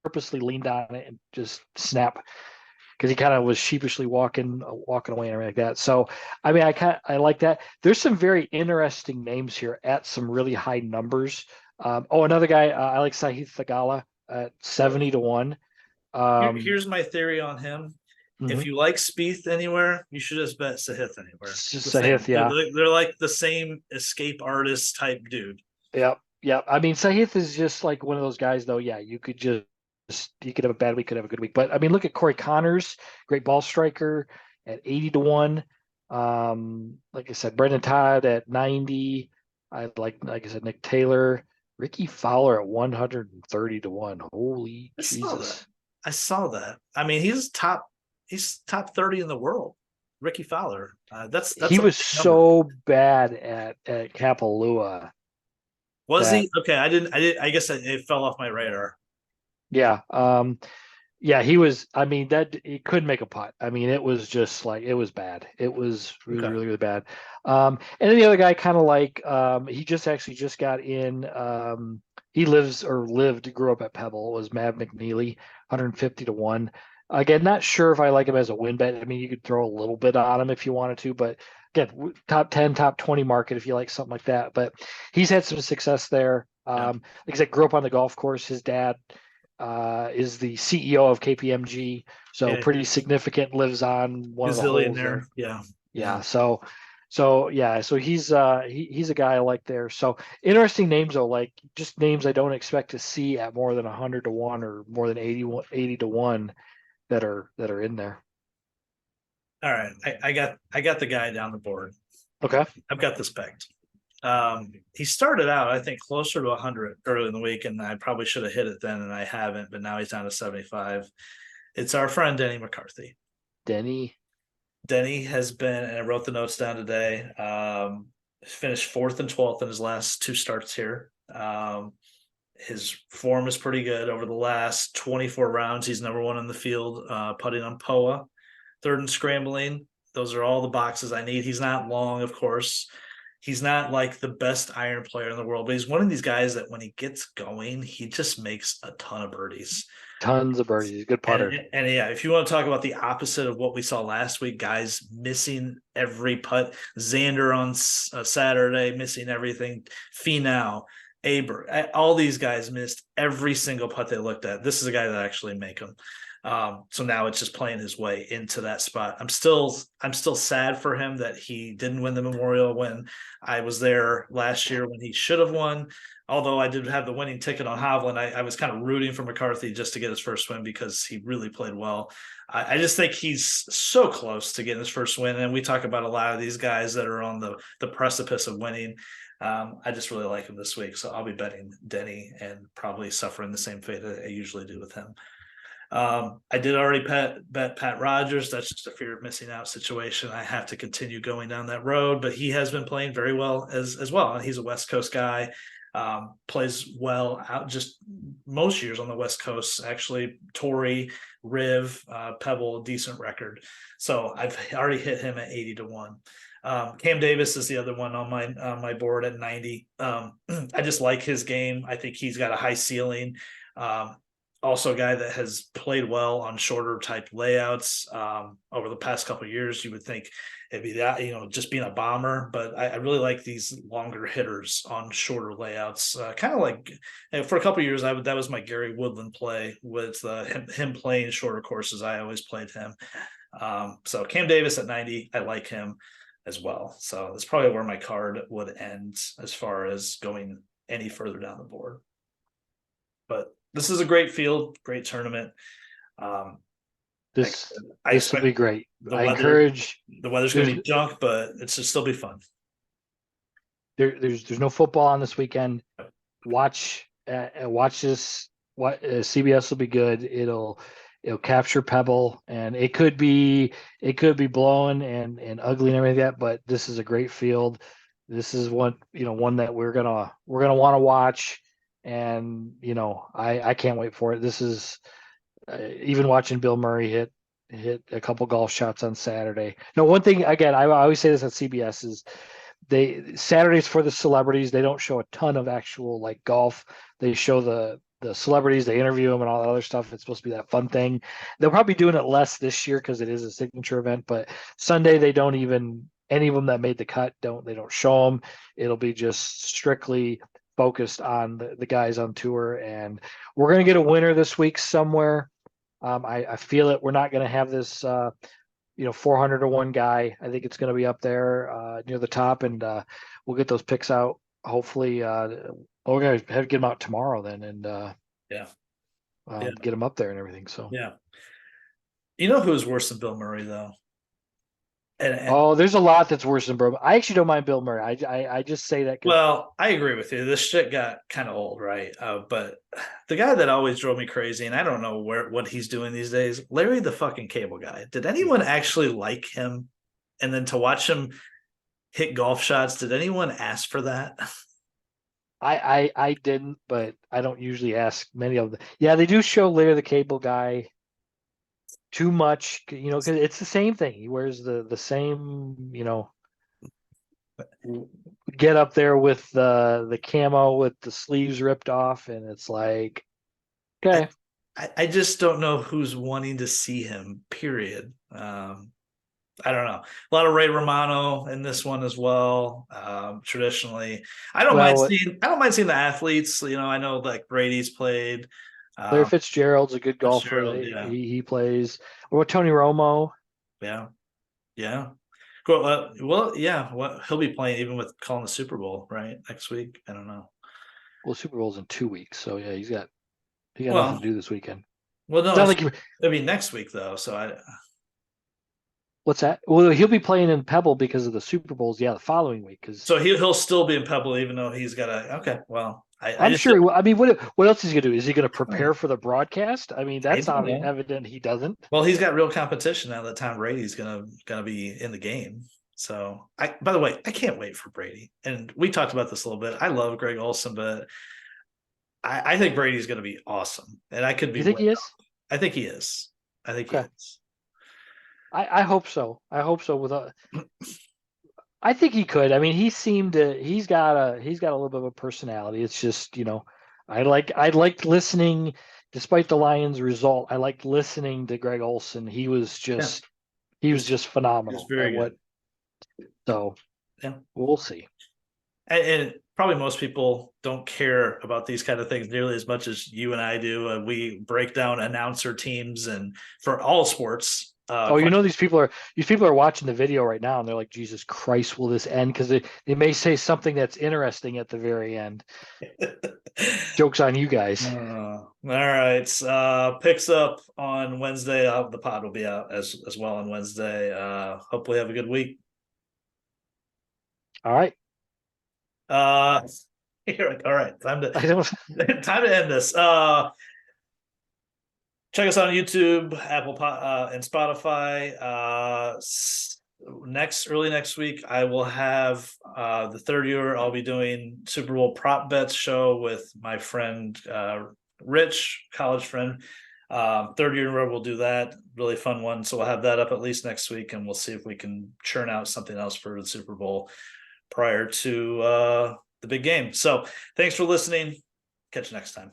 purposely leaned on it and just snap, because he kind of was sheepishly walking away and everything like that. So, I mean, I like that. There's some very interesting names here at some really high numbers. Another guy, I like Sahith Theegala at 70-1.
Here's my theory on him. Mm-hmm. If you like Spieth anywhere, you should just bet Sahith anywhere.
Sahith, yeah.
They're like the same escape artist type dude.
Yep. I mean, Sahith is just like one of those guys, though. Yeah, you could just he could have a bad week, could have a good week. But I mean, look at Corey Connors, great ball striker at 80-1. Like I said, Brendan Todd at 90. Like I said, Nick Taylor, Ricky Fowler at 130-1. Holy
I saw that.
Jesus.
I saw that. I mean, he's top 30 in the world. Ricky Fowler. That's
He
a
was
big number.
so bad at Kapalua.
Was
that-
he? Okay, I guess it fell off my radar.
Yeah. Yeah, he was. I mean, that he couldn't make a putt. I mean, it was just like it was bad. It was really,
Okay.
really, really bad. And then the other guy, kind of like, he just got in. He grew up at Pebble. Was Mav McNeely, 150-1. Again, not sure if I like him as a win bet. I mean, you could throw a little bit on him if you wanted to, but again, top 10, top 20 market if you like something like that. But he's had some success there.
Yeah.
Like I said, grew up on the golf course. His dad is the CEO of KPMG, so
Yeah.
pretty significant. Lives on one of the holes there.
Yeah.
Yeah. So he's he's a guy I like there. So interesting names though, like just names I don't expect to see at more than 100-1 or more than 80-1 that are in there.
All right. I got the guy down the board.
Okay.
I've got this pegged. He started out, I think, closer to 100 early in the week, and I probably should have hit it then, and I haven't. But now he's down to 75. It's our friend Denny McCarthy. Denny has been, and I wrote the notes down today. Finished 4th and 12th in his last 2 starts here. His form is pretty good over the last 24 rounds. He's number 1 in the field, putting on POA, 3rd and scrambling. Those are all the boxes I need. He's not long, of course. He's not like the best iron player in the world, but he's one of these guys that when he gets going, he just makes a ton of birdies.
Tons of birdies. Good putter.
And yeah, if you want to talk about the opposite of what we saw last week, guys missing every putt. Xander on Saturday missing everything. Finau, Aber, all these guys missed every single putt they looked at. This is a guy that actually make them. So now it's just playing his way into that spot. I'm still sad for him that he didn't win the Memorial when I was there last year when he should have won. Although I did have the winning ticket on Hovland, I was kind of rooting for McCarthy just to get his first win because he really played well. I just think he's so close to getting his first win. And we talk about a lot of these guys that are on the precipice of winning. I just really like him this week. So I'll be betting Denny and probably suffering the same fate I usually do with him. I did already bet Pat Rogers. That's just a fear of missing out situation. I have to continue going down that road, but he has been playing very well as well. And he's a West Coast guy. Plays well out just most years on the West Coast. Actually, Torrey, Riv, Pebble, decent record. So I've already hit him at 80-1. Cam Davis is the other one on my board at 90. I just like his game. I think he's got a high ceiling. Also a guy that has played well on shorter type layouts over the past couple of years. You would think it'd be that, just being a bomber, but I really like these longer hitters on shorter layouts. Kind of like for a couple of years, that was my Gary Woodland play with him playing shorter courses. I always played him. So Cam Davis at 90, I like him as well. So that's probably where my card would end as far as going any further down the board. But this is a great field, great tournament.
This will be great.
The weather's going to be junk, but it should still be fun.
There's no football on this weekend. Watch this. What CBS will be good. It'll capture Pebble, and it could be blowing and ugly and everything like that. But this is a great field. This is one that we're gonna want to watch. And I can't wait for it. This is even watching Bill Murray hit a couple golf shots on Saturday. No, one thing again, I always say this at CBS is Saturdays for the celebrities. They don't show a ton of actual like golf. They show the celebrities. They interview them and all that other stuff. It's supposed to be that fun thing. They'll probably be doing it less this year because it is a signature event. But Sunday they don't even any of them that made the cut they don't show them. It'll be just strictly focused on the guys on tour, and we're going to get a winner this week somewhere. I feel it. We're not going to have this 400-1 guy. I think it's going to be up there near the top, and we'll get those picks out hopefully. We're going to have to get them out tomorrow then, and
Yeah.
get him up there and everything. So
Yeah. You know who's worse than Bill Murray though? And
oh, there's a lot that's worse than Bro. I actually don't mind Bill Murray. I just say that 'cause
well, I agree with you. This shit got kind of old, right? But the guy that always drove me crazy, and I don't know what he's doing these days, Larry the fucking Cable Guy. Did anyone actually like him? And then to watch him hit golf shots, did anyone ask for that?
I didn't, but I don't usually ask many of them. Yeah, they do show Larry the Cable Guy too much, you know, because it's the same thing. He wears the same, you know, get up there with the camo with the sleeves ripped off, and it's like, okay.
I just don't know who's wanting to see him, period. I don't know. A lot of Ray Romano in this one as well. Traditionally, I don't mind seeing the athletes. You know, I know like Brady's played.
Larry Fitzgerald's a good golfer.
Fitzgerald, yeah.
He plays. Or Tony Romo.
Yeah, yeah. Cool. Well, yeah. What he'll be playing even with calling the Super Bowl right next week. I don't know.
Well, Super Bowl's in 2 weeks, so yeah, he got
Well,
nothing to do this weekend.
Well, no,
It's not like
it'll be next week though. So
what's that? Well, he'll be playing in Pebble because of the Super Bowls. Yeah, the following week.
So he'll still be in Pebble even though he's got a okay. Well,
I'm sure he will. I mean, what else is he gonna do? Is he gonna prepare for the broadcast? I mean, that's not evident he doesn't.
Well, he's got real competition now that Tom Brady's gonna be in the game. So by the way, I can't wait for Brady. And we talked about this a little bit. I love Greg Olson, but I think Brady's gonna be awesome. And I could be
You think he is?
I think he is. I think he is.
I hope so. I hope so. I think he could. I mean, he's got a little bit of a personality. It's just, you know, I liked listening, despite the Lions result. I liked listening to Greg Olson. He was just phenomenal.
He's very good.
So
yeah,
we'll see.
And probably most people don't care about these kind of things nearly as much as you and I do. We break down announcer teams and for all sports.
You know, these people are watching the video right now and they're like, Jesus Christ, will this end? Because they may say something that's interesting at the very end. Joke's on you guys.
All right. Picks up on Wednesday. The pod will be out as well on Wednesday. Hopefully have a good week.
All right.
All right. Time to end this. Check us out on YouTube, Apple and Spotify. Early next week, I will have the third year. I'll be doing Super Bowl prop bets show with my friend Rich, college friend. Third year in a row, we'll do that. Really fun one. So we'll have that up at least next week, and we'll see if we can churn out something else for the Super Bowl prior to the big game. So thanks for listening. Catch you next time.